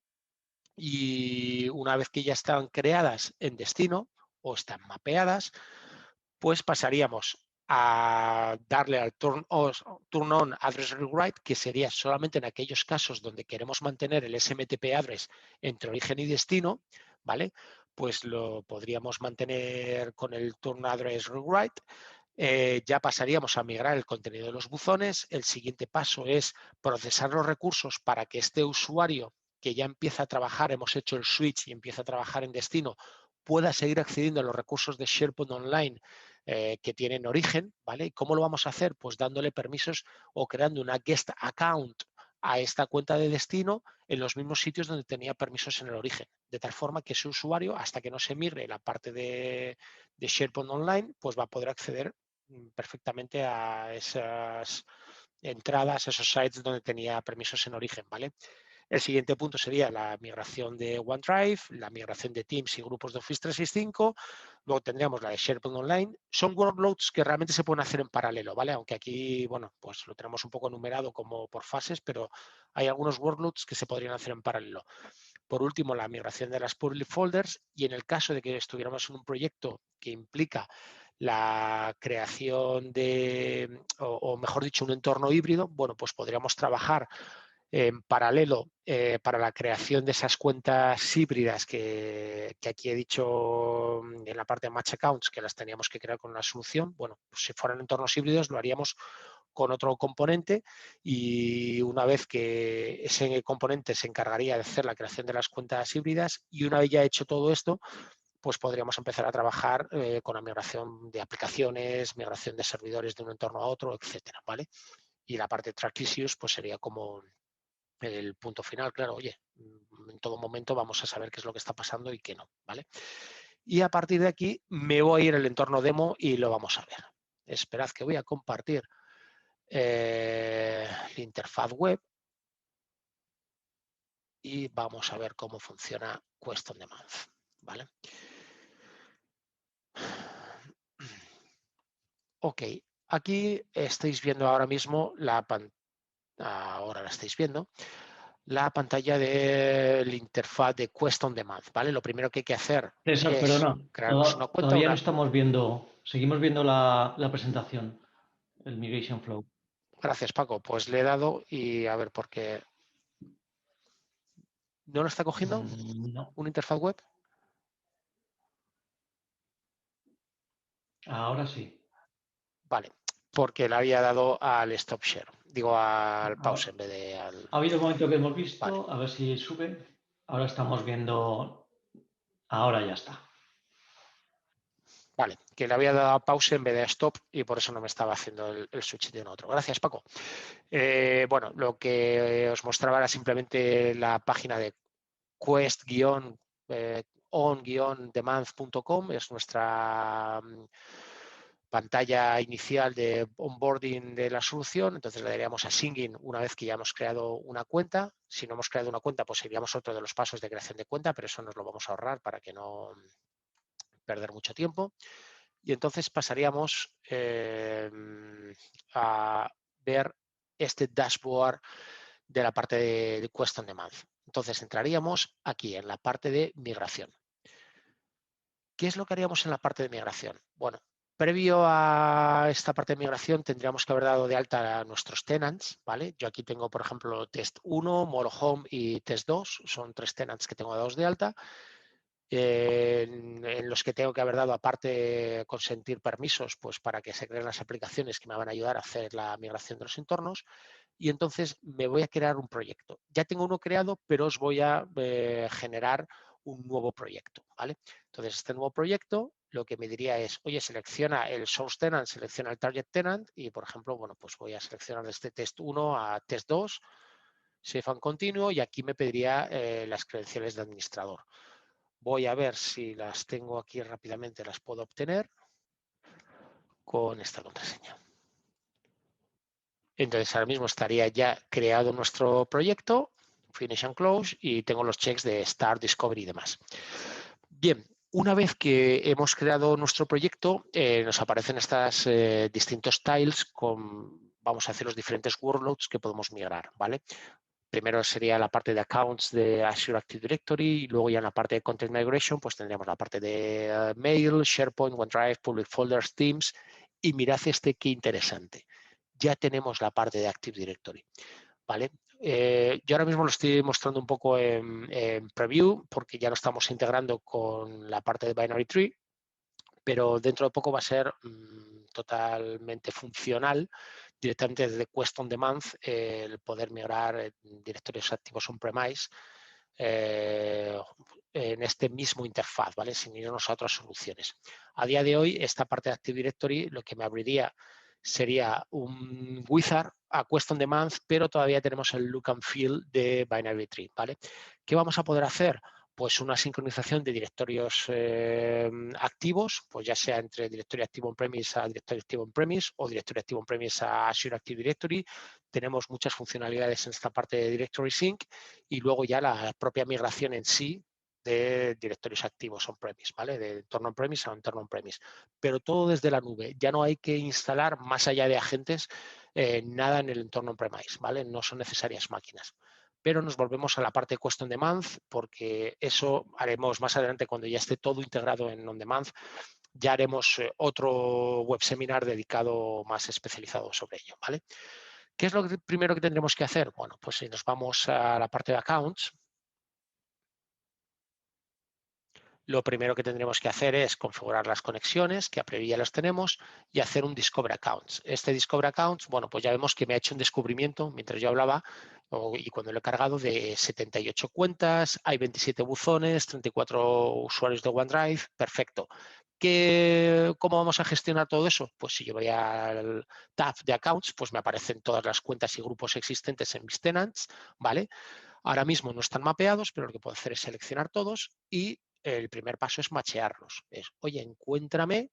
Y una vez que ya están creadas en destino o están mapeadas, pues pasaríamos a darle al turn on address rewrite, que sería solamente en aquellos casos donde queremos mantener el SMTP address entre origen y destino, ¿vale? Pues lo podríamos mantener con el turn address rewrite. Ya pasaríamos a migrar el contenido de los buzones. El siguiente paso es procesar los recursos para que este usuario que ya empieza a trabajar, hemos hecho el switch y empieza a trabajar en destino, pueda seguir accediendo a los recursos de SharePoint Online que tienen origen, ¿vale? ¿Y cómo lo vamos a hacer? Pues dándole permisos o creando una guest account a esta cuenta de destino en los mismos sitios donde tenía permisos en el origen, de tal forma que ese usuario, hasta que no se migre la parte de SharePoint Online, pues va a poder acceder perfectamente a esas entradas, esos sites donde tenía permisos en origen, ¿vale? El siguiente punto sería la migración de OneDrive, la migración de Teams y grupos de Office 365. Luego tendríamos la de SharePoint Online. Son workloads que realmente se pueden hacer en paralelo, ¿vale? Aunque aquí, bueno, pues lo tenemos un poco enumerado como por fases, pero hay algunos workloads que se podrían hacer en paralelo. Por último, la migración de las public folders y en el caso de que estuviéramos en un proyecto que implica la creación de, o mejor dicho, un entorno híbrido, bueno, pues podríamos trabajar en paralelo para la creación de esas cuentas híbridas que aquí he dicho en la parte de Match Accounts, que las teníamos que crear con una solución. Bueno, pues si fueran entornos híbridos lo haríamos con otro componente y una vez que ese componente se encargaría de hacer la creación de las cuentas híbridas y una vez ya hecho todo esto, pues podríamos empezar a trabajar con la migración de aplicaciones, migración de servidores de un entorno a otro, etcétera, ¿vale? Y la parte de track issues pues sería como el punto final. Claro, oye, en todo momento vamos a saber qué es lo que está pasando y qué no, ¿vale? Y a partir de aquí me voy a ir al entorno demo y lo vamos a ver. Esperad que voy a compartir la interfaz web y vamos a ver cómo funciona Quest on Demand, ¿vale? Ok, aquí estáis viendo ahora mismo ahora la estáis viendo, la pantalla de la interfaz de Quest on Demand, ¿vale? Lo primero que hay que hacer César, es perdona, crearnos una cuenta. todavía no estamos viendo, seguimos viendo la presentación, el Migration Flow. Gracias, Paco. Pues le he dado y a ver por qué. ¿No lo está cogiendo No, una interfaz web? ahora sí. Vale, porque le había dado al stop share, digo al pause en vez de al... Ha habido un momento que hemos Vale, visto, a ver si sube. Ahora estamos viendo, ahora ya está. vale, que le había dado a pause en vez de a stop y por eso no me estaba haciendo el switch de un otro. Gracias, Paco. Bueno, lo que os mostraba era simplemente la página de quest-on-demand.com, es nuestra pantalla inicial de onboarding de la solución. Entonces le daríamos a Singing una vez que ya hemos creado una cuenta. Si no hemos creado una cuenta, pues seguiríamos otro de los pasos de creación de cuenta, pero eso nos lo vamos a ahorrar para que no perder mucho tiempo. Y entonces pasaríamos a ver este dashboard de la parte de Quest on Demand. Entonces entraríamos aquí en la parte de migración. ¿Qué es lo que haríamos en la parte de migración? Bueno, previo a esta parte de migración tendríamos que haber dado de alta a nuestros tenants, ¿vale? Yo aquí tengo, por ejemplo, test 1, Moro Home y test 2, son 3 tenants que tengo dados de alta, en los que tengo que haber dado aparte consentir permisos pues para que se creen las aplicaciones que me van a ayudar a hacer la migración de los entornos. Y entonces me voy a crear un proyecto. Ya tengo uno creado, pero os voy a generar un nuevo proyecto, ¿vale? Entonces, este nuevo proyecto lo que me diría es, oye, selecciona el source tenant, selecciona el target tenant y, por ejemplo, bueno, pues voy a seleccionar este test 1 a test 2, save and continue, y aquí me pediría las credenciales de administrador. Voy a ver si las tengo aquí rápidamente, las puedo obtener con esta contraseña. Entonces, ahora mismo estaría ya creado nuestro proyecto, Finish and Close, y tengo los checks de Start, Discovery y demás. Bien, una vez que hemos creado nuestro proyecto, nos aparecen estas distintos tiles vamos a hacer los diferentes workloads que podemos migrar, ¿vale? Primero sería la parte de accounts de Azure Active Directory y luego ya en la parte de Content Migration pues tendríamos la parte de Mail, SharePoint, OneDrive, Public Folders, Teams y mirad qué interesante. Ya tenemos la parte de Active Directory, ¿vale? Yo ahora mismo lo estoy mostrando un poco en preview porque ya lo estamos integrando con la parte de Binary Tree, pero dentro de poco va a ser totalmente funcional directamente desde Quest on Demand el poder migrar directorios activos on-premise en este mismo interfaz, ¿vale? Sin irnos a otras soluciones. A día de hoy, esta parte de Active Directory lo que me abriría sería un wizard a Quest on Demand, pero todavía tenemos el look and feel de Binary Tree, ¿vale? ¿Qué vamos a poder hacer? Pues una sincronización de directorios activos, pues ya sea entre directorio activo on-premise a directorio activo on-premise o directorio activo on-premise a Azure Active Directory. Tenemos muchas funcionalidades en esta parte de Directory Sync y luego ya la propia migración en sí de directorios activos on-premise, ¿vale? De entorno on-premise a entorno on-premise. Pero todo desde la nube. Ya no hay que instalar más allá de agentes nada en el entorno on-premise, ¿vale? No son necesarias máquinas. Pero nos volvemos a la parte de Quest on Demand porque eso haremos más adelante cuando ya esté todo integrado en on demand. Ya haremos otro web seminar dedicado más especializado sobre ello, ¿vale? ¿Qué es lo primero que tendremos que hacer? Bueno, pues si nos vamos a la parte de accounts, lo primero que tendremos que hacer es configurar las conexiones, que a priori ya las tenemos, y hacer un Discover Accounts. Este Discover Accounts, bueno, pues ya vemos que me ha hecho un descubrimiento, mientras yo hablaba, y cuando lo he cargado de 78 cuentas, hay 27 buzones, 34 usuarios de OneDrive, perfecto. ¿Cómo vamos a gestionar todo eso? Pues si yo voy al tab de Accounts, pues me aparecen todas las cuentas y grupos existentes en mis tenants, ¿vale? Ahora mismo no están mapeados, pero lo que puedo hacer es seleccionar todos y el primer paso es machearlos. Oye, encuéntrame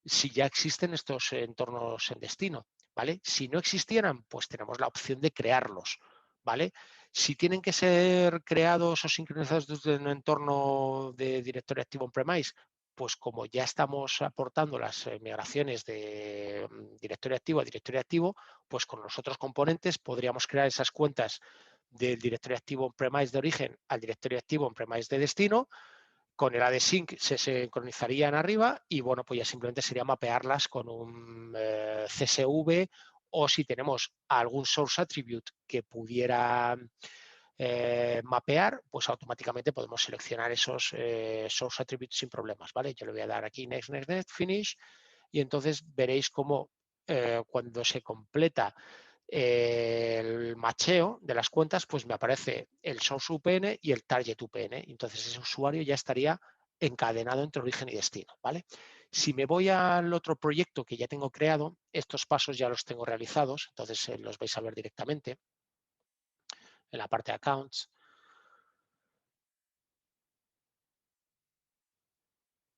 si ya existen estos entornos en destino, ¿vale? Si no existieran, pues tenemos la opción de crearlos, ¿vale? Si tienen que ser creados o sincronizados desde un entorno de directorio activo on-premise, pues como ya estamos aportando las migraciones de directorio activo a directorio activo, pues con los otros componentes podríamos crear esas cuentas del directorio activo on-premise de origen al directorio activo on-premise de destino. Con el AD-Sync se sincronizarían arriba y bueno, pues ya simplemente sería mapearlas con un CSV, o si tenemos algún source attribute que pudiera mapear, pues automáticamente podemos seleccionar esos source attributes sin problemas, ¿vale? Yo le voy a dar aquí next, next, next, finish, y entonces veréis cómo cuando se completa el macheo de las cuentas, pues me aparece el source UPN y el target UPN. Entonces ese usuario ya estaría encadenado entre origen y destino, ¿vale? Si me voy al otro proyecto que ya tengo creado, estos pasos ya los tengo realizados, entonces los vais a ver directamente en la parte de accounts.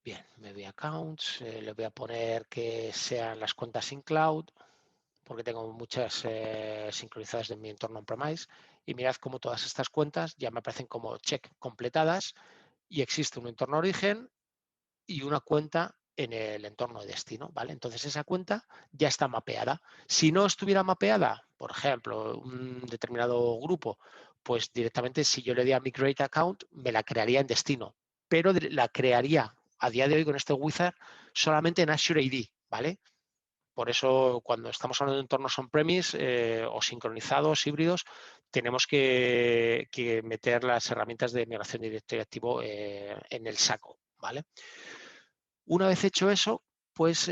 Bien, me voy a accounts, le voy a poner que sean las cuentas in cloud, porque tengo muchas sincronizadas de mi entorno on-premise, y mirad cómo todas estas cuentas ya me aparecen como check completadas y existe un entorno origen y una cuenta en el entorno de destino, ¿vale? Entonces esa cuenta ya está mapeada. Si no estuviera mapeada, por ejemplo, un determinado grupo, pues directamente si yo le di a Migrate Account, me la crearía en destino, pero la crearía a día de hoy con este wizard solamente en Azure AD, ¿vale? Por eso, cuando estamos hablando de entornos on-premise o sincronizados, híbridos, tenemos que meter las herramientas de migración de directorio activo en el saco, ¿vale? Una vez hecho eso, pues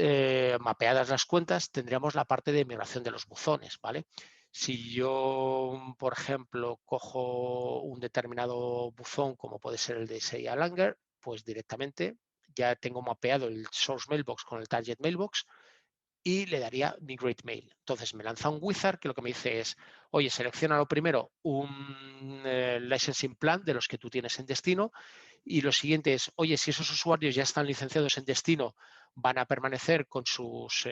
mapeadas las cuentas, tendríamos la parte de migración de los buzones, ¿vale? Si yo, por ejemplo, cojo un determinado buzón, como puede ser el de Seiya Langer, pues directamente ya tengo mapeado el source mailbox con el target mailbox y le daría Migrate Mail. Entonces me lanza un wizard que lo que me dice es, oye, selecciona lo primero un licensing plan de los que tú tienes en destino, y lo siguiente es, oye, si esos usuarios ya están licenciados en destino, van a permanecer con sus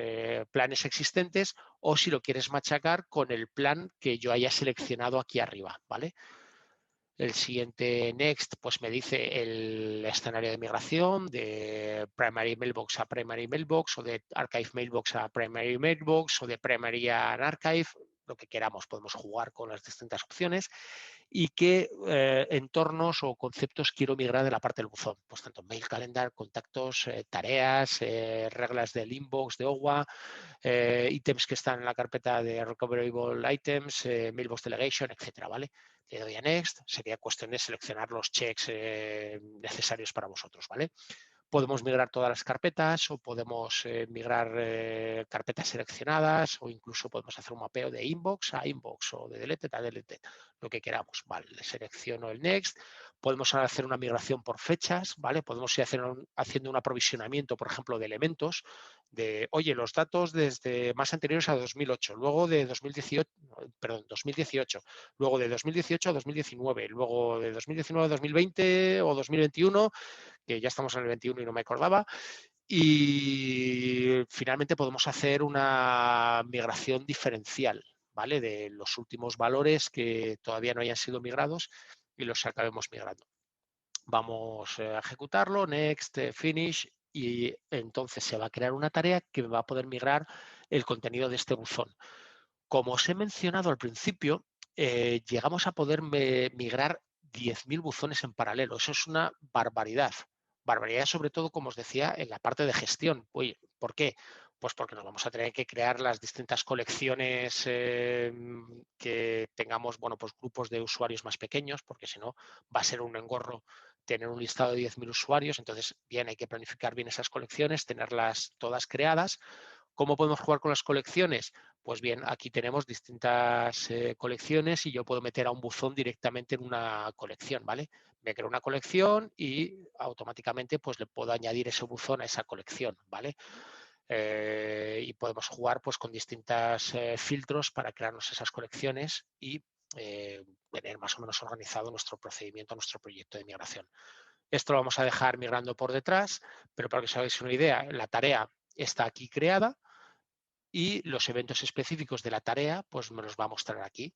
planes existentes, o si lo quieres machacar con el plan que yo haya seleccionado aquí arriba, ¿vale? El siguiente next pues me dice el escenario de migración de primary mailbox a primary mailbox, o de archive mailbox a primary mailbox, o de primary a archive, lo que queramos, podemos jugar con las distintas opciones, y qué entornos o conceptos quiero migrar de la parte del buzón. Pues tanto mail calendar, contactos, tareas, reglas del inbox de OWA, ítems que están en la carpeta de recoverable items, mailbox delegation, etcétera, ¿vale? Le doy a next, sería cuestión de seleccionar los checks necesarios para vosotros, ¿vale? Podemos migrar todas las carpetas, o podemos migrar carpetas seleccionadas, o incluso podemos hacer un mapeo de inbox a inbox, o de deleted a deleted, lo que queramos, ¿vale? Le selecciono el next. Podemos ahora hacer una migración por fechas, ¿vale? Podemos ir haciendo un aprovisionamiento, por ejemplo, de elementos, de, oye, los datos desde más anteriores a 2008, luego de 2018, luego de 2018 a 2019, luego de 2019 a 2020 o 2021, que ya estamos en el 21 y no me acordaba, y finalmente podemos hacer una migración diferencial, ¿vale? De los últimos valores que todavía no hayan sido migrados y los acabemos migrando. Vamos a ejecutarlo, next, finish, y entonces se va a crear una tarea que va a poder migrar el contenido de este buzón. Como os he mencionado al principio, llegamos a poder migrar 10.000 buzones en paralelo. Eso es una barbaridad. Barbaridad sobre todo, como os decía, en la parte de gestión. Oye, ¿por qué? Pues porque nos vamos a tener que crear las distintas colecciones que tengamos, bueno, pues grupos de usuarios más pequeños, porque si no va a ser un engorro tener un listado de 10.000 usuarios. Entonces, bien, hay que planificar bien esas colecciones, tenerlas todas creadas. ¿Cómo podemos jugar con las colecciones? Pues bien, aquí tenemos distintas colecciones y yo puedo meter a un buzón directamente en una colección, ¿vale? Me creo una colección y automáticamente pues le puedo añadir ese buzón a esa colección, ¿vale? Y podemos jugar pues con distintos filtros para crearnos esas colecciones y tener más o menos organizado nuestro procedimiento, nuestro proyecto de migración. Esto lo vamos a dejar migrando por detrás, pero para que os hagáis una idea, la tarea está aquí creada y los eventos específicos de la tarea pues me los va a mostrar aquí.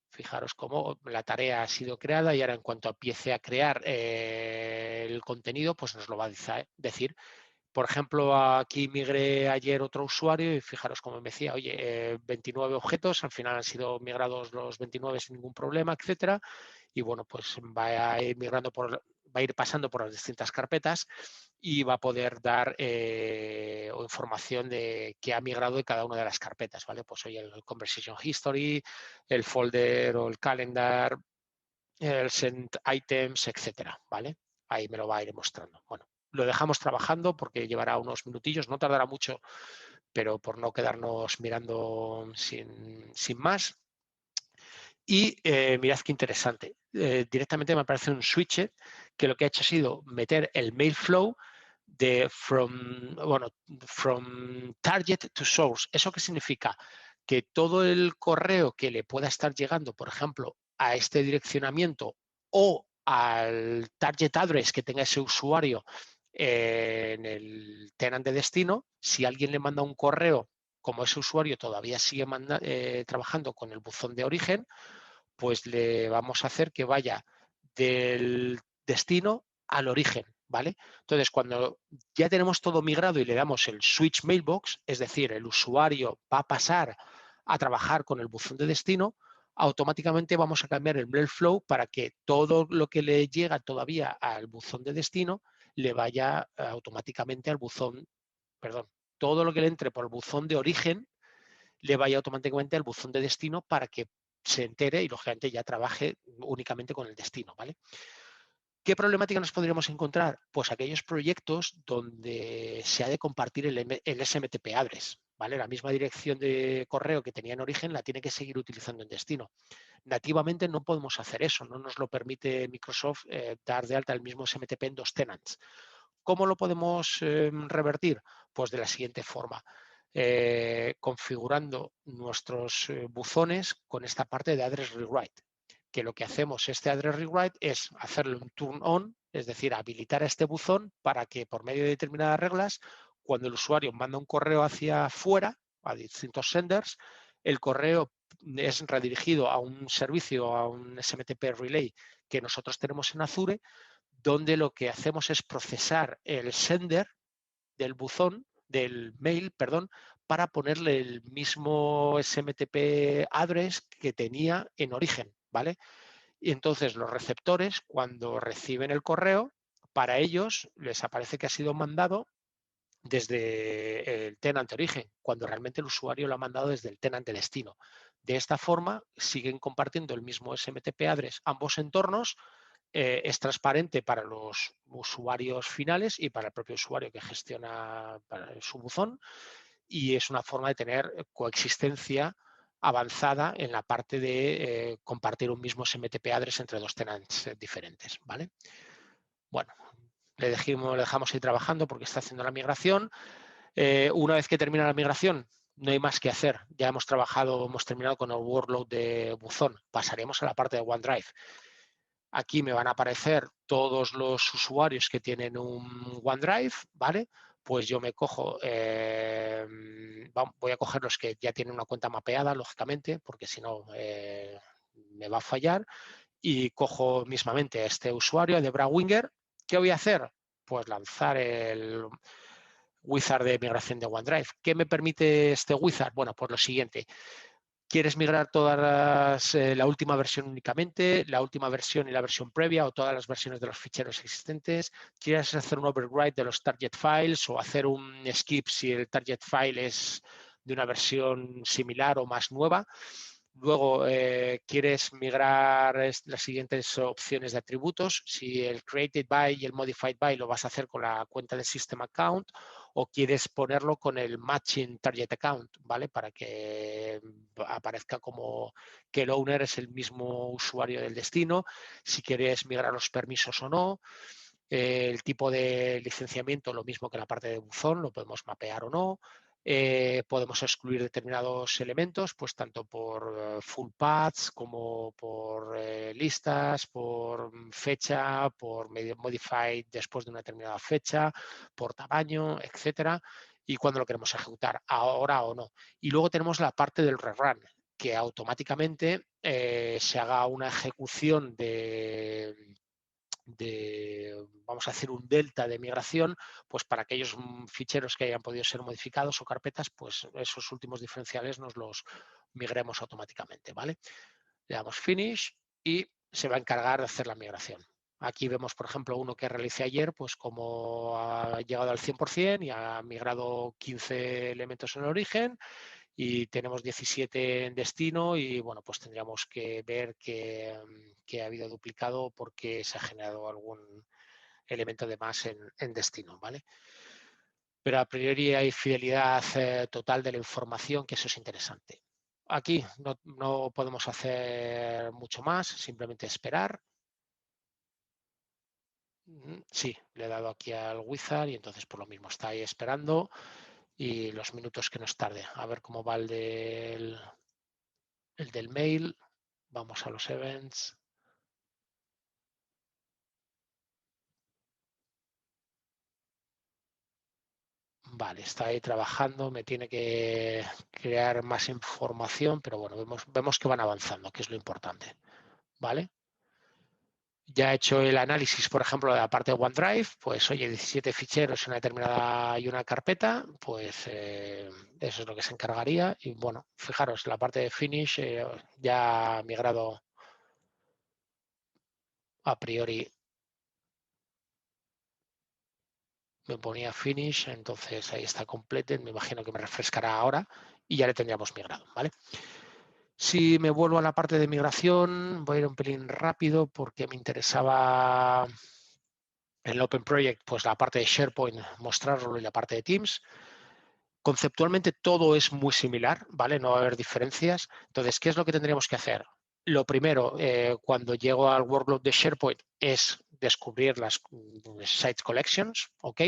Fijaros cómo la tarea ha sido creada y ahora en cuanto empiece a crear el contenido, pues nos lo va a decir. Por ejemplo, aquí migré ayer otro usuario y fijaros cómo me decía, oye, 29 objetos, al final han sido migrados los 29 sin ningún problema, etcétera. Y bueno, pues va a ir migrando va a ir pasando por las distintas carpetas y va a poder dar información de qué ha migrado de cada una de las carpetas, ¿vale? Pues oye, el Conversation History, el folder o el calendar, el Sent Items, etcétera, ¿vale? Ahí me lo va a ir mostrando. Bueno, lo dejamos trabajando porque llevará unos minutillos, no tardará mucho, pero por no quedarnos mirando sin más. Y mirad qué interesante. Directamente me aparece un switcher que lo que ha hecho ha sido meter el mail flow from target to source. ¿Eso qué significa? Que todo el correo que le pueda estar llegando, por ejemplo, a este direccionamiento o al target address que tenga ese usuario en el tenant de destino, si alguien le manda un correo, como ese usuario todavía sigue trabajando con el buzón de origen, pues le vamos a hacer que vaya del destino al origen, ¿vale? Entonces, cuando ya tenemos todo migrado y le damos el switch mailbox, es decir, el usuario va a pasar a trabajar con el buzón de destino, automáticamente vamos a cambiar el mail flow para que todo lo que le llega todavía al buzón de destino le vaya automáticamente al buzón, perdón, todo lo que le entre por el buzón de origen le vaya automáticamente al buzón de destino para que se entere y, lógicamente, ya trabaje únicamente con el destino, ¿vale? ¿Qué problemática nos podríamos encontrar? Pues aquellos proyectos donde se ha de compartir el SMTP address, ¿vale? La misma dirección de correo que tenía en origen la tiene que seguir utilizando en destino. Nativamente no podemos hacer eso, no nos lo permite Microsoft dar de alta el mismo SMTP en dos tenants. ¿Cómo lo podemos revertir? Pues de la siguiente forma. Configurando nuestros buzones con esta parte de address rewrite, que lo que hacemos este address rewrite es hacerle un turn on, es decir, habilitar a este buzón para que por medio de determinadas reglas, cuando el usuario manda un correo hacia afuera, a distintos senders, el correo es redirigido a un servicio, a un SMTP relay que nosotros tenemos en Azure, donde lo que hacemos es procesar el sender del buzón, del mail, perdón, para ponerle el mismo SMTP address que tenía en origen, ¿vale? Y entonces los receptores, cuando reciben el correo, para ellos les aparece que ha sido mandado desde el tenant origen, cuando realmente el usuario lo ha mandado desde el tenant de destino. De esta forma, siguen compartiendo el mismo SMTP address ambos entornos. Es transparente para los usuarios finales y para el propio usuario que gestiona su buzón, y es una forma de tener coexistencia avanzada en la parte de compartir un mismo SMTP address entre dos tenants diferentes, ¿vale? Bueno, le dejamos ir trabajando porque está haciendo la migración. Una vez que termina la migración, no hay más que hacer. Ya hemos terminado con el workload de buzón. Pasaremos a la parte de OneDrive. Aquí me van a aparecer todos los usuarios que tienen un OneDrive, ¿vale? Pues yo me cojo, voy a coger los que ya tienen una cuenta mapeada, lógicamente, porque si no me va a fallar. Y cojo mismamente a este usuario, de Brawinger. ¿Qué voy a hacer? Pues lanzar el wizard de migración de OneDrive. ¿Qué me permite este wizard? Bueno, pues lo siguiente. ¿Quieres migrar la última versión únicamente, la última versión y la versión previa, o todas las versiones de los ficheros existentes? ¿Quieres hacer un overwrite de los target files o hacer un skip si el target file es de una versión similar o más nueva? Luego, quieres migrar las siguientes opciones de atributos. Si el created by y el modified by lo vas a hacer con la cuenta de system account, o quieres ponerlo con el matching target account, ¿vale? Para que aparezca como que el owner es el mismo usuario del destino, si quieres migrar los permisos o no. El tipo de licenciamiento, lo mismo que la parte de buzón, lo podemos mapear o no. Podemos excluir determinados elementos, pues tanto por full paths como por listas, por fecha, por modified después de una determinada fecha, por tamaño, etcétera, y cuando lo queremos ejecutar, ahora o no. Y luego tenemos la parte del rerun, que automáticamente se haga una ejecución vamos a hacer un delta de migración, pues para aquellos ficheros que hayan podido ser modificados o carpetas, pues esos últimos diferenciales nos los migremos automáticamente, ¿vale? Le damos Finish y se va a encargar de hacer la migración. Aquí vemos, por ejemplo, uno que realicé ayer, pues como ha llegado al 100% y ha migrado 15 elementos en el origen, y tenemos 17 en destino y bueno, pues tendríamos que ver que ha habido duplicado porque se ha generado algún elemento de más en destino, ¿vale? Pero a priori hay fidelidad total de la información, que eso es interesante. Aquí no podemos hacer mucho más, simplemente esperar. Sí, le he dado aquí al wizard y entonces por lo mismo está ahí esperando y los minutos que nos tarde. A ver cómo va el del mail. Vamos a los events. Vale, está ahí trabajando, me tiene que crear más información, pero bueno, vemos que van avanzando, que es lo importante. ¿Vale? Ya he hecho el análisis, por ejemplo, de la parte de OneDrive, pues oye, 17 ficheros en una determinada y una carpeta, pues eso es lo que se encargaría. Y bueno, fijaros, la parte de Finish ya ha migrado a priori. Me ponía Finish, entonces ahí está Completed, me imagino que me refrescará ahora y ya le tendríamos migrado, ¿vale? Si me vuelvo a la parte de migración, voy a ir un pelín rápido porque me interesaba en el Open Project, pues la parte de SharePoint, mostrarlo y la parte de Teams. Conceptualmente todo es muy similar, ¿vale? No va a haber diferencias. Entonces, ¿qué es lo que tendríamos que hacer? Lo primero, cuando llego al workload de SharePoint, es descubrir las Site Collections, ¿ok?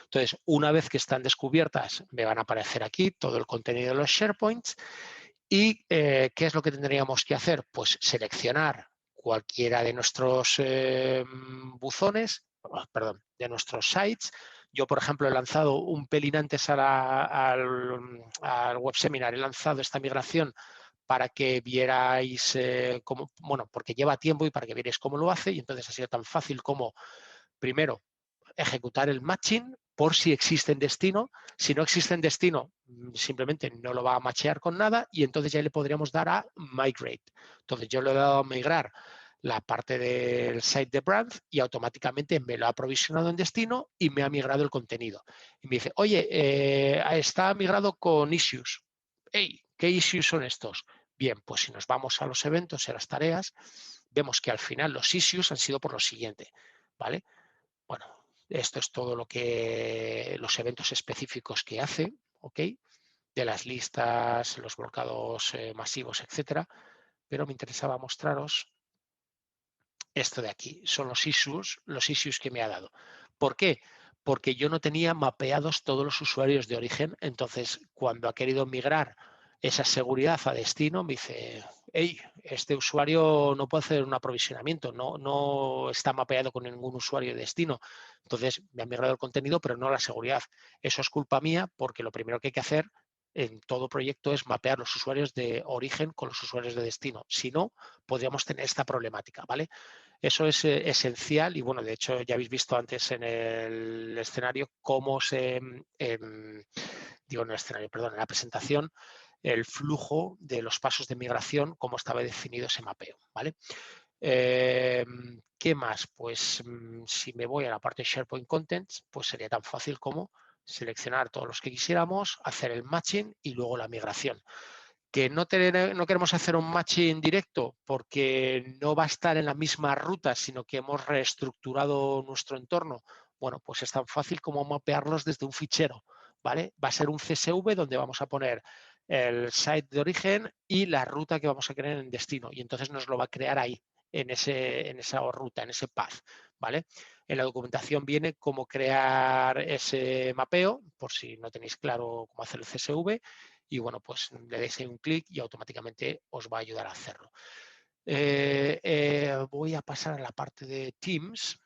Entonces, una vez que están descubiertas, me van a aparecer aquí todo el contenido de los SharePoints. ¿Y qué es lo que tendríamos que hacer? Pues seleccionar cualquiera de nuestros buzones, perdón, de nuestros sites. Yo, por ejemplo, he lanzado un pelín antes al web seminar, he lanzado esta migración para que vierais cómo, bueno, porque lleva tiempo y para que vierais cómo lo hace, y entonces ha sido tan fácil como, primero, ejecutar el matching por si existe en destino. Si no existe en destino, simplemente no lo va a machear con nada y entonces ya le podríamos dar a migrate. Entonces yo le he dado a migrar la parte del site de brand y automáticamente me lo ha aprovisionado en destino y me ha migrado el contenido. Y me dice, oye, está migrado con issues. Hey, ¿qué issues son estos? Bien, pues si nos vamos a los eventos y a las tareas, vemos que al final los issues han sido por lo siguiente, ¿vale? Bueno, esto es todo lo que los eventos específicos que hace, ¿ok? De las listas, los volcados masivos, etcétera. Pero me interesaba mostraros esto de aquí. Son los issues que me ha dado. ¿Por qué? Porque yo no tenía mapeados todos los usuarios de origen. Entonces, cuando ha querido migrar esa seguridad a destino, me dice, hey, este usuario no puede hacer un aprovisionamiento, no está mapeado con ningún usuario de destino. Entonces, me ha migrado el contenido, pero no la seguridad. Eso es culpa mía porque lo primero que hay que hacer en todo proyecto es mapear los usuarios de origen con los usuarios de destino. Si no, podríamos tener esta problemática, ¿vale? Eso es esencial y bueno, de hecho ya habéis visto antes en el escenario cómo digo en el escenario, perdón, en la presentación, el flujo de los pasos de migración, cómo estaba definido ese mapeo, ¿vale? ¿Qué más? Pues si me voy a la parte de SharePoint Contents, pues sería tan fácil como seleccionar todos los que quisiéramos, hacer el matching y luego la migración. Que no queremos hacer un matching directo porque no va a estar en la misma ruta, sino que hemos reestructurado nuestro entorno. Bueno, pues es tan fácil como mapearlos desde un fichero. ¿vale? Va a ser un CSV donde vamos a poner el site de origen y la ruta que vamos a crear en destino. Y entonces nos lo va a crear ahí, en esa ruta, en ese path, ¿vale? En la documentación viene cómo crear ese mapeo, por si no tenéis claro cómo hacer el CSV. Y bueno, pues le deis ahí un clic y automáticamente os va a ayudar a hacerlo. Voy a pasar a la parte de Teams,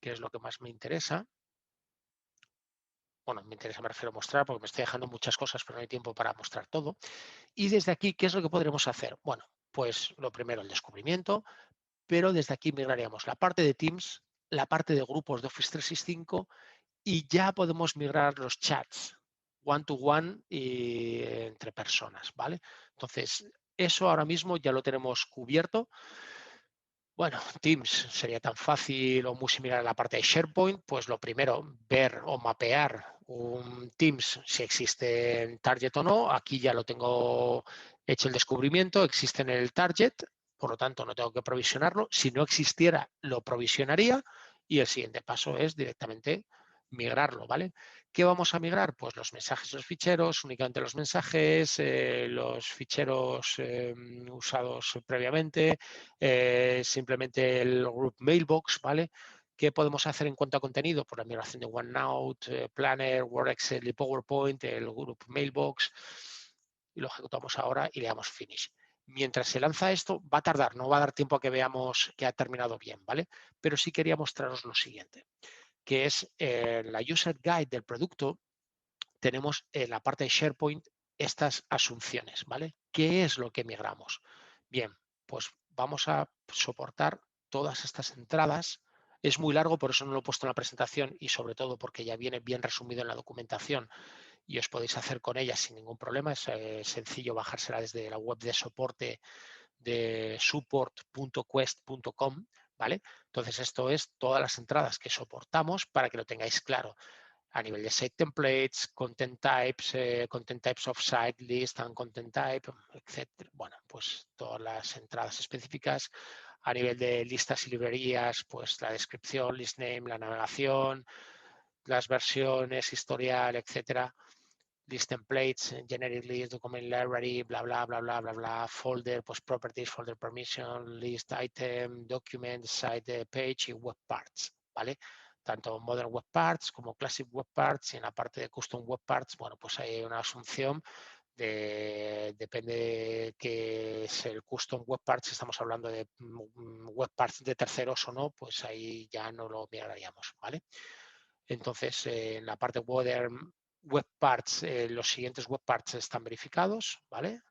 que es lo que más me interesa. Bueno, me interesa, me refiero a mostrar, porque me estoy dejando muchas cosas, pero no hay tiempo para mostrar todo. Y desde aquí, ¿qué es lo que podremos hacer? Bueno, pues lo primero, el descubrimiento, pero desde aquí migraríamos la parte de Teams, la parte de grupos de Office 365 y ya podemos migrar los chats one-to-one y entre personas, ¿vale? Entonces, eso ahora mismo ya lo tenemos cubierto. Bueno, Teams sería tan fácil o muy similar a la parte de SharePoint, pues lo primero, ver o mapear un Teams si existe en Target o no. Aquí ya lo tengo hecho el descubrimiento, existe en el Target, por lo tanto no tengo que provisionarlo. Si no existiera, lo provisionaría y el siguiente paso es directamente migrarlo, ¿vale? ¿Qué vamos a migrar? Pues los mensajes y los ficheros, únicamente los mensajes, los ficheros usados previamente, simplemente el group mailbox, ¿vale? ¿Qué podemos hacer en cuanto a contenido? Pues la migración de OneNote, Planner, Word, Excel y PowerPoint, el group mailbox, y lo ejecutamos ahora y le damos finish. Mientras se lanza esto, va a tardar, no va a dar tiempo a que veamos que ha terminado bien, ¿vale? Pero sí quería mostraros lo siguiente, que es la user guide del producto. Tenemos en la parte de SharePoint estas asunciones, ¿vale? ¿Qué es lo que migramos? Bien, pues vamos a soportar todas estas entradas. Es muy largo, por eso no lo he puesto en la presentación y sobre todo porque ya viene bien resumido en la documentación y os podéis hacer con ella sin ningún problema. Es sencillo bajársela desde la web de soporte de support.quest.com, ¿vale? Entonces esto es todas las entradas que soportamos para que lo tengáis claro a nivel de site templates, content types of site list and content type, etc. Bueno, pues todas las entradas específicas. A nivel de listas y librerías, pues la descripción, list name, la navegación, las versiones, historial, etcétera. List templates, generic list, document library, bla, bla, bla, bla, bla, bla, folder, pues properties, folder permission, list item, document, site page y web parts, ¿vale? Tanto Modern Web Parts como Classic Web Parts, y en la parte de Custom Web Parts, bueno, pues hay una asunción depende de qué es el Custom Web Parts, si estamos hablando de Web Parts de terceros o no, pues ahí ya no lo migraríamos, ¿vale? Entonces, en la parte Modern Web Parts, los siguientes Web Parts están verificados, ¿vale?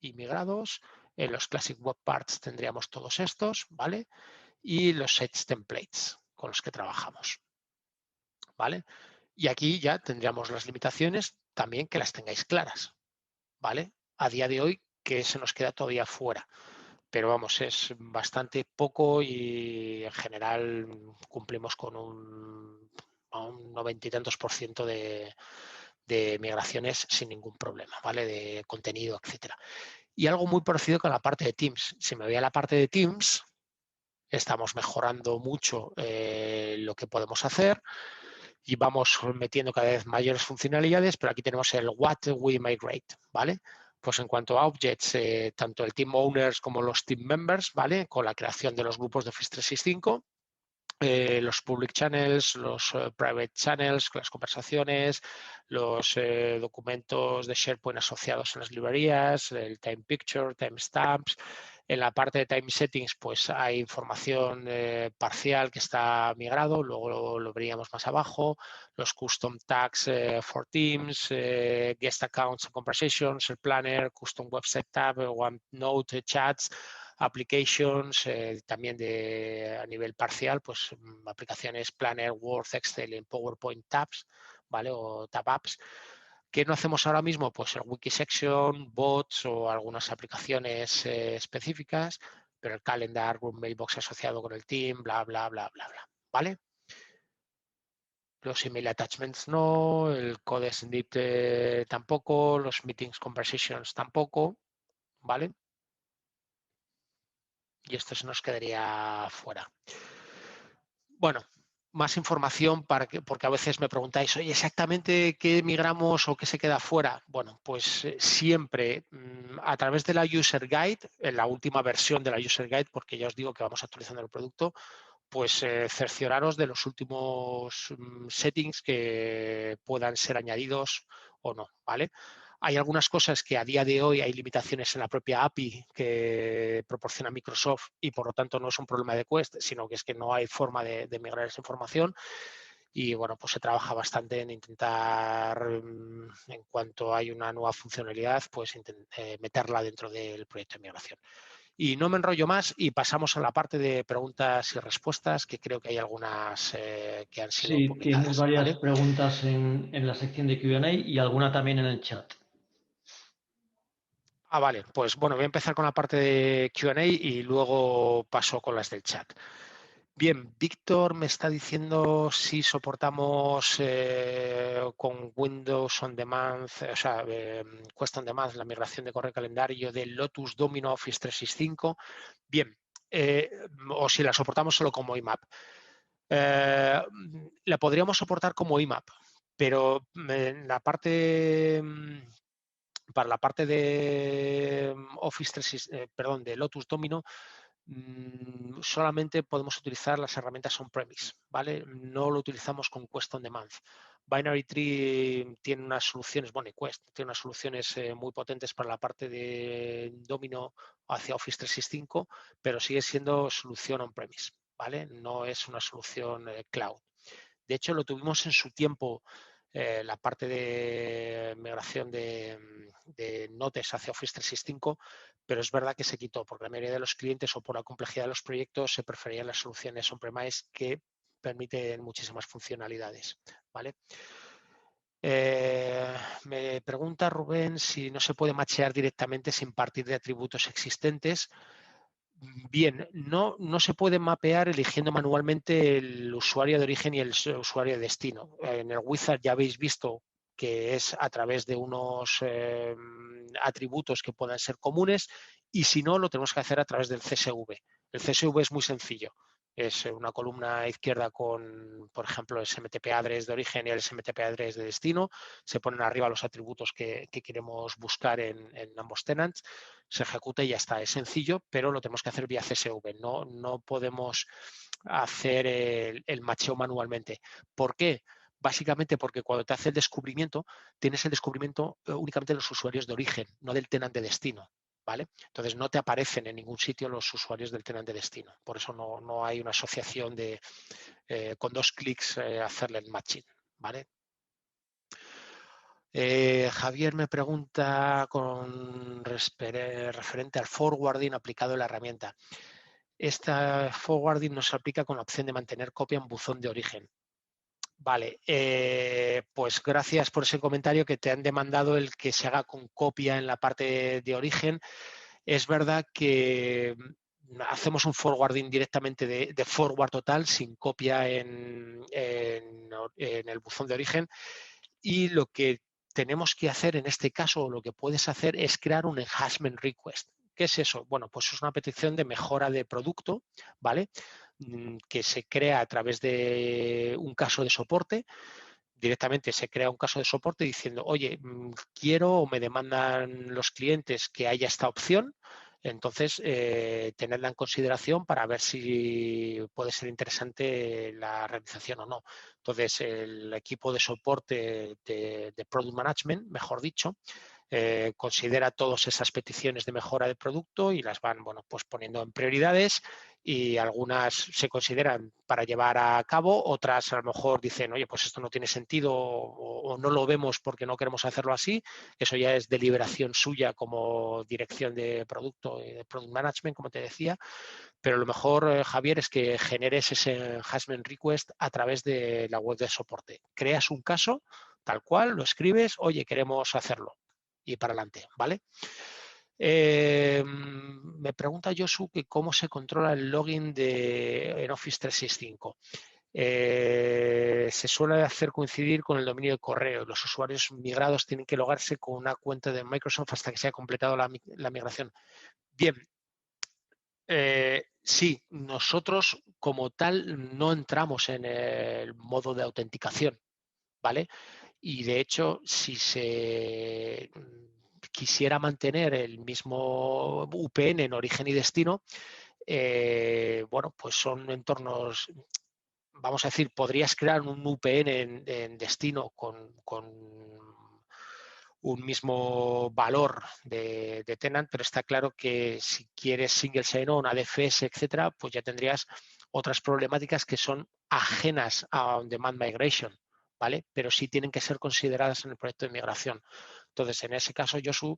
Y migrados. En los Classic Web Parts tendríamos todos estos, ¿vale? Y los Sets Templates con los que trabajamos, ¿vale? Y aquí ya tendríamos las limitaciones también que las tengáis claras, ¿vale? A día de hoy, que se nos queda todavía fuera. Pero vamos, es bastante poco y en general cumplimos con un 90 y tantos % de migraciones sin ningún problema, ¿vale? De contenido, etcétera. Y algo muy parecido con la parte de Teams. Si me voy a la parte de Teams, estamos mejorando mucho lo que podemos hacer y vamos metiendo cada vez mayores funcionalidades, pero aquí tenemos el What We Migrate, ¿vale? Pues en cuanto a objects, tanto el Team Owners como los Team Members, ¿vale? Con la creación de los grupos de Office 365, los public channels, los private channels, las conversaciones, los documentos de SharePoint asociados en las librerías, el time picture, timestamps. En la parte de time settings, pues hay información parcial que está migrado, luego lo veríamos más abajo, los custom tags for teams, guest accounts and conversations, el planner, custom website tab, OneNote, chats, applications, también a nivel parcial, pues aplicaciones Planner, Word, Excel en PowerPoint tabs, ¿vale? O tab apps. ¿Qué no hacemos ahora mismo? Pues el Wikisection, bots o algunas aplicaciones específicas, pero el calendar, un mailbox asociado con el team, bla, bla, bla, bla, bla, ¿vale? Los email attachments no, el code snip tampoco, los meetings conversations tampoco, ¿vale? Y esto se nos quedaría fuera. Bueno, más información porque a veces me preguntáis, oye, exactamente qué migramos o qué se queda fuera. Bueno, pues siempre a través de la User Guide, en la última versión de la User Guide, porque ya os digo que vamos actualizando el producto, pues cercioraros de los últimos settings que puedan ser añadidos o no, ¿vale? Hay algunas cosas que a día de hoy hay limitaciones en la propia API que proporciona Microsoft y por lo tanto no es un problema de Quest, sino que es que no hay forma de migrar esa información. Y bueno, pues se trabaja bastante en intentar, en cuanto hay una nueva funcionalidad, pues meterla dentro del proyecto de migración. Y no me enrollo más y pasamos a la parte de preguntas y respuestas, que creo que hay algunas que han sido Sí, publicadas. tienes varias ¿vale? preguntas en la sección de Q&A y alguna también en el chat. Vale, pues bueno, voy a empezar con la parte de Q&A y luego paso con las del chat. Bien, Víctor me está diciendo si soportamos con Windows On Demand, o sea, Quest On Demand, la migración de correo calendario de Lotus Domino Office 365. Bien, o si la soportamos solo como IMAP. La podríamos soportar como IMAP, pero en la parte... para la parte de Office 365, perdón, de Lotus Domino, solamente podemos utilizar las herramientas on-premise, ¿vale? No lo utilizamos con Quest On Demand. Binary Tree tiene unas soluciones, bueno, y Quest tiene unas soluciones muy potentes para la parte de Domino hacia Office 365, pero sigue siendo solución on-premise, ¿vale? No es una solución cloud. De hecho, lo tuvimos en su tiempo la parte de migración de Notes hacia Office 365, pero es verdad que se quitó porque la mayoría de los clientes o por la complejidad de los proyectos se preferían las soluciones on-premise que permiten muchísimas funcionalidades, ¿vale? Me pregunta Rubén si no se puede machear directamente sin partir de atributos existentes. Bien, no se puede mapear eligiendo manualmente el usuario de origen y el usuario de destino. En el wizard ya habéis visto que es a través de unos atributos que puedan ser comunes y si no, lo tenemos que hacer a través del CSV. El CSV es muy sencillo. Es una columna izquierda con, por ejemplo, el SMTP address de origen y el SMTP address de destino. Se ponen arriba los atributos que queremos buscar en ambos tenants. Se ejecuta y ya está. Es sencillo, pero lo tenemos que hacer vía CSV. No podemos hacer el macheo manualmente. ¿Por qué? Básicamente porque cuando te hace el descubrimiento, tienes el descubrimiento únicamente de los usuarios de origen, no del tenant de destino. ¿Vale? Entonces no te aparecen en ningún sitio los usuarios del tenant de destino. Por eso no hay una asociación de con 2 clics hacerle el matching. ¿Vale? Javier me pregunta con referente al forwarding aplicado en la herramienta. Esta forwarding no se aplica con la opción de mantener copia en buzón de origen. Vale, pues gracias por ese comentario que te han demandado el que se haga con copia en la parte de origen. Es verdad que hacemos un forwarding directamente de forward total sin copia en el buzón de origen y lo que tenemos que hacer en este caso, o lo que puedes hacer es crear un enhancement request. ¿Qué es eso? Bueno, pues es una petición de mejora de producto, ¿vale? Que se crea a través de un caso de soporte. Directamente se crea un caso de soporte diciendo, oye, quiero o me demandan los clientes que haya esta opción, entonces tenerla en consideración para ver si puede ser interesante la realización o no. Entonces el equipo de soporte de Product Management, mejor dicho, considera todas esas peticiones de mejora de producto y las van, bueno, pues poniendo en prioridades y algunas se consideran para llevar a cabo, otras a lo mejor dicen, oye, pues esto no tiene sentido o no lo vemos porque no queremos hacerlo así. Eso ya es deliberación suya como dirección de producto, de Product Management, como te decía. Pero lo mejor, Javier, es que generes ese enhancement request a través de la web de soporte. Creas un caso, tal cual, lo escribes, oye, queremos hacerlo. Y para adelante, ¿vale? Me pregunta Josu que cómo se controla el login en Office 365. Se suele hacer coincidir con el dominio de correo. Los usuarios migrados tienen que logarse con una cuenta de Microsoft hasta que se haya completado la migración. Bien, Sí, nosotros como tal no entramos en el modo de autenticación, ¿vale? Y de hecho, si se quisiera mantener el mismo VPN en origen y destino, bueno, pues son entornos, vamos a decir, podrías crear un VPN en destino con un mismo valor de tenant, pero está claro que si quieres single sign-on, ADFS, etcétera, pues ya tendrías otras problemáticas que son ajenas a on-demand migration, ¿vale? Pero sí tienen que ser consideradas en el proyecto de migración. Entonces, en ese caso, Josu,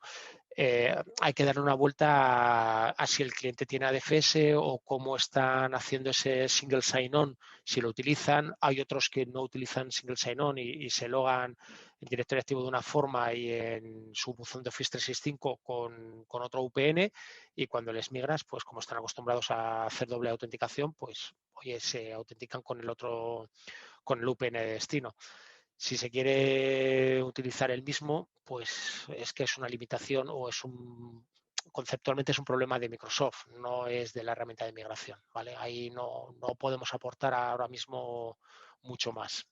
hay que darle una vuelta a si el cliente tiene ADFS o cómo están haciendo ese single sign-on, si lo utilizan. Hay otros que no utilizan single sign-on y se logan en directorio activo de una forma y en su buzón de Office 365 con otro VPN, y cuando les migras, pues como están acostumbrados a hacer doble autenticación, pues oye, se autentican con el otro, con el VPN de destino. Si se quiere utilizar el mismo, pues es que es una limitación o es conceptualmente es un problema de Microsoft, no es de la herramienta de migración, ¿vale? Ahí no podemos aportar ahora mismo mucho más,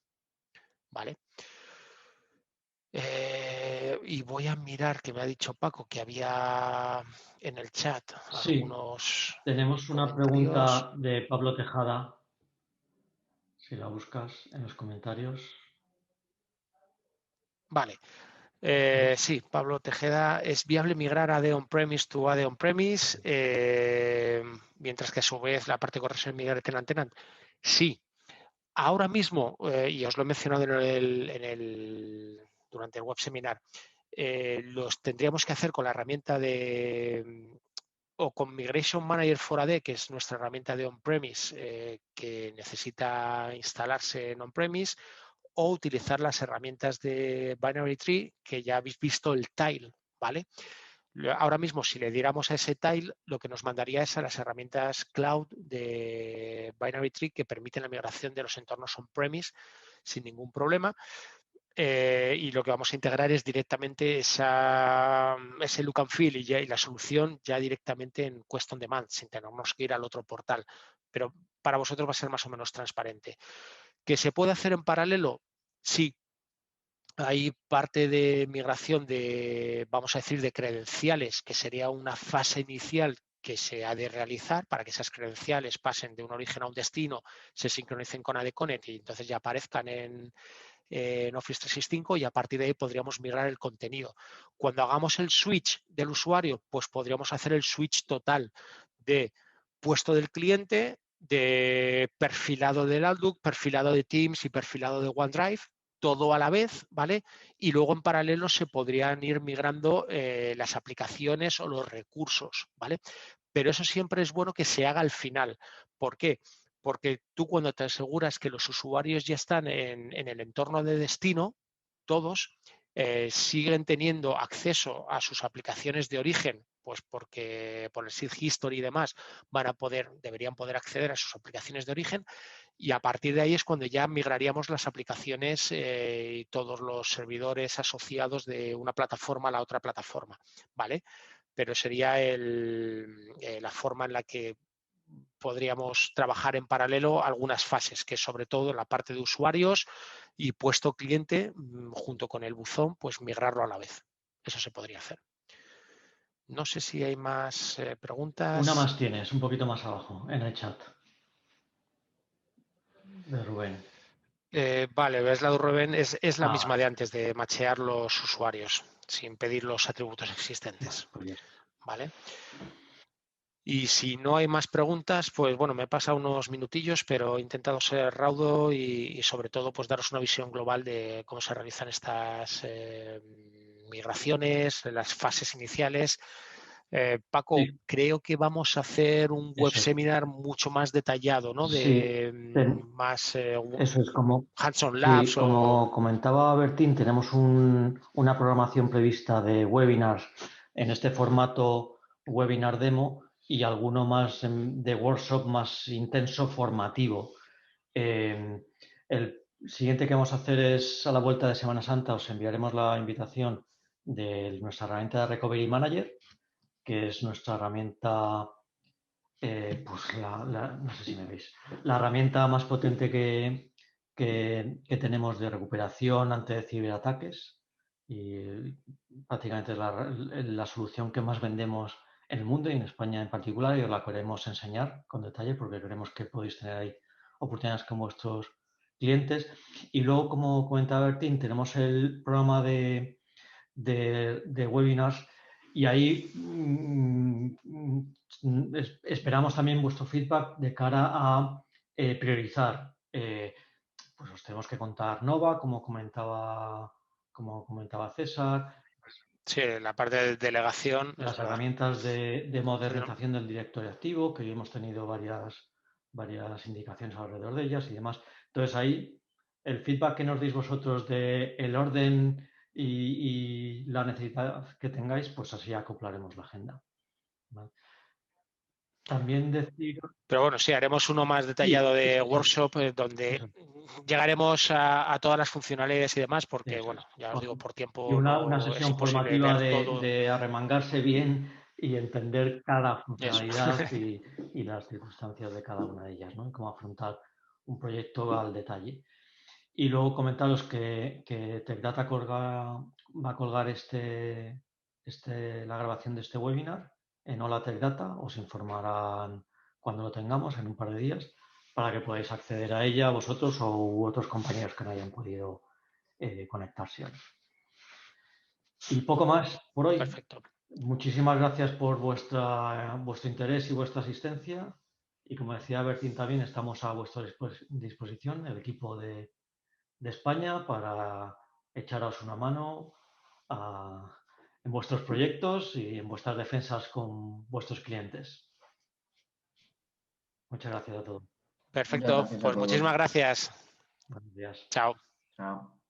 ¿vale? Y voy a mirar que me ha dicho Paco que había en el chat Sí, algunos tenemos una comentarios. pregunta de Pablo Tejada, si la buscas en los comentarios. Vale. Sí, Pablo Tejeda, ¿es viable migrar AD on-premise to AD on-premise? Mientras que a su vez la parte correcta es migrar de tenant tenant. Sí, ahora mismo, y os lo he mencionado durante el web seminar, los tendríamos que hacer con la herramienta o con Migration Manager for AD, que es nuestra herramienta de on-premise, que necesita instalarse en on-premise, o utilizar las herramientas de Binary Tree, que ya habéis visto el tile, ¿vale? Ahora mismo, si le diéramos a ese tile, lo que nos mandaría es a las herramientas cloud de Binary Tree que permiten la migración de los entornos on-premise sin ningún problema. Y lo que vamos a integrar es directamente ese look and feel y la solución ya directamente en Quest on Demand, sin tenernos que ir al otro portal. Pero para vosotros va a ser más o menos transparente. ¿Que se puede hacer en paralelo? Sí. Hay parte de migración de, vamos a decir, de credenciales, que sería una fase inicial que se ha de realizar para que esas credenciales pasen de un origen a un destino, se sincronicen con ADConnect y entonces ya aparezcan en Office 365 y a partir de ahí podríamos migrar el contenido. Cuando hagamos el switch del usuario, pues podríamos hacer el switch total de puesto del cliente, de perfilado del Outlook, perfilado de Teams y perfilado de OneDrive, todo a la vez, ¿vale? Y luego en paralelo se podrían ir migrando las aplicaciones o los recursos, ¿vale? Pero eso siempre es bueno que se haga al final. ¿Por qué? Porque tú cuando te aseguras que los usuarios ya están en el entorno de destino, todos siguen teniendo acceso a sus aplicaciones de origen, pues porque por el seed history y demás deberían poder acceder a sus aplicaciones de origen, y a partir de ahí es cuando ya migraríamos las aplicaciones y todos los servidores asociados de una plataforma a la otra plataforma, ¿vale? Pero sería la forma en la que podríamos trabajar en paralelo algunas fases, que sobre todo en la parte de usuarios y puesto cliente, junto con el buzón, pues migrarlo a la vez. Eso se podría hacer. No sé si hay más preguntas. Una más tienes, un poquito más abajo, en el chat, de Rubén. Vale, ves la de Rubén, es la misma Vale. de antes, de machear los usuarios sin pedir los atributos existentes. Pues bien. ¿Vale? Y si no hay más preguntas, pues bueno, me he pasado unos minutillos, pero he intentado ser raudo y sobre todo pues daros una visión global de cómo se realizan estas migraciones, las fases iniciales. Paco, Sí, creo que vamos a hacer un web eso es. seminar mucho más detallado, ¿no? Sí, De más eso es como, hands-on sí, labs o... como comentaba Bertín, tenemos una programación prevista de webinars en este formato webinar demo y alguno más de workshop más intenso formativo. El siguiente que vamos a hacer es a la vuelta de Semana Santa, os enviaremos la invitación de nuestra herramienta de Recovery Manager, que es nuestra herramienta pues no sé si me veis, la herramienta más potente que tenemos de recuperación ante ciberataques, y prácticamente es la solución que más vendemos en el mundo y en España en particular, y os la queremos enseñar con detalle porque creemos que podéis tener ahí oportunidades con vuestros clientes. Y luego, como comentaba Bertín, tenemos el programa de webinars, y ahí esperamos también vuestro feedback de cara a priorizar. Pues os tenemos que contar Nova, como comentaba César. Sí, la parte de delegación. Las herramientas de modernización del directorio activo, que hemos tenido varias indicaciones alrededor de ellas y demás. Entonces ahí el feedback que nos deis vosotros de el orden y la necesidad que tengáis, pues así acoplaremos la agenda. ¿Vale? También decir... Pero bueno, sí, haremos uno más detallado de workshop donde llegaremos a todas las funcionalidades y demás, porque bueno, ya os digo, por Y tiempo una no es sesión imposible formativa ver todo. de arremangarse bien y entender cada Eso. funcionalidad y las circunstancias de cada una de ellas, ¿no? Y cómo afrontar un proyecto al detalle. Y luego comentaros que TechData va a colgar la grabación de este webinar en Hola TechData. Os informarán cuando lo tengamos, en un par de días, para que podáis acceder a ella vosotros o otros compañeros que no hayan podido conectarse hoy. Y poco más por hoy. Perfecto. Muchísimas gracias por vuestro interés y vuestra asistencia. Y como decía Bertín también, estamos a vuestra disposición, el equipo de España, para echaros una mano en vuestros proyectos y en vuestras defensas con vuestros clientes. Muchas gracias a todos. Perfecto. Muchas gracias a Pues todos. muchísimas gracias. Buenos días. Chao. Chao.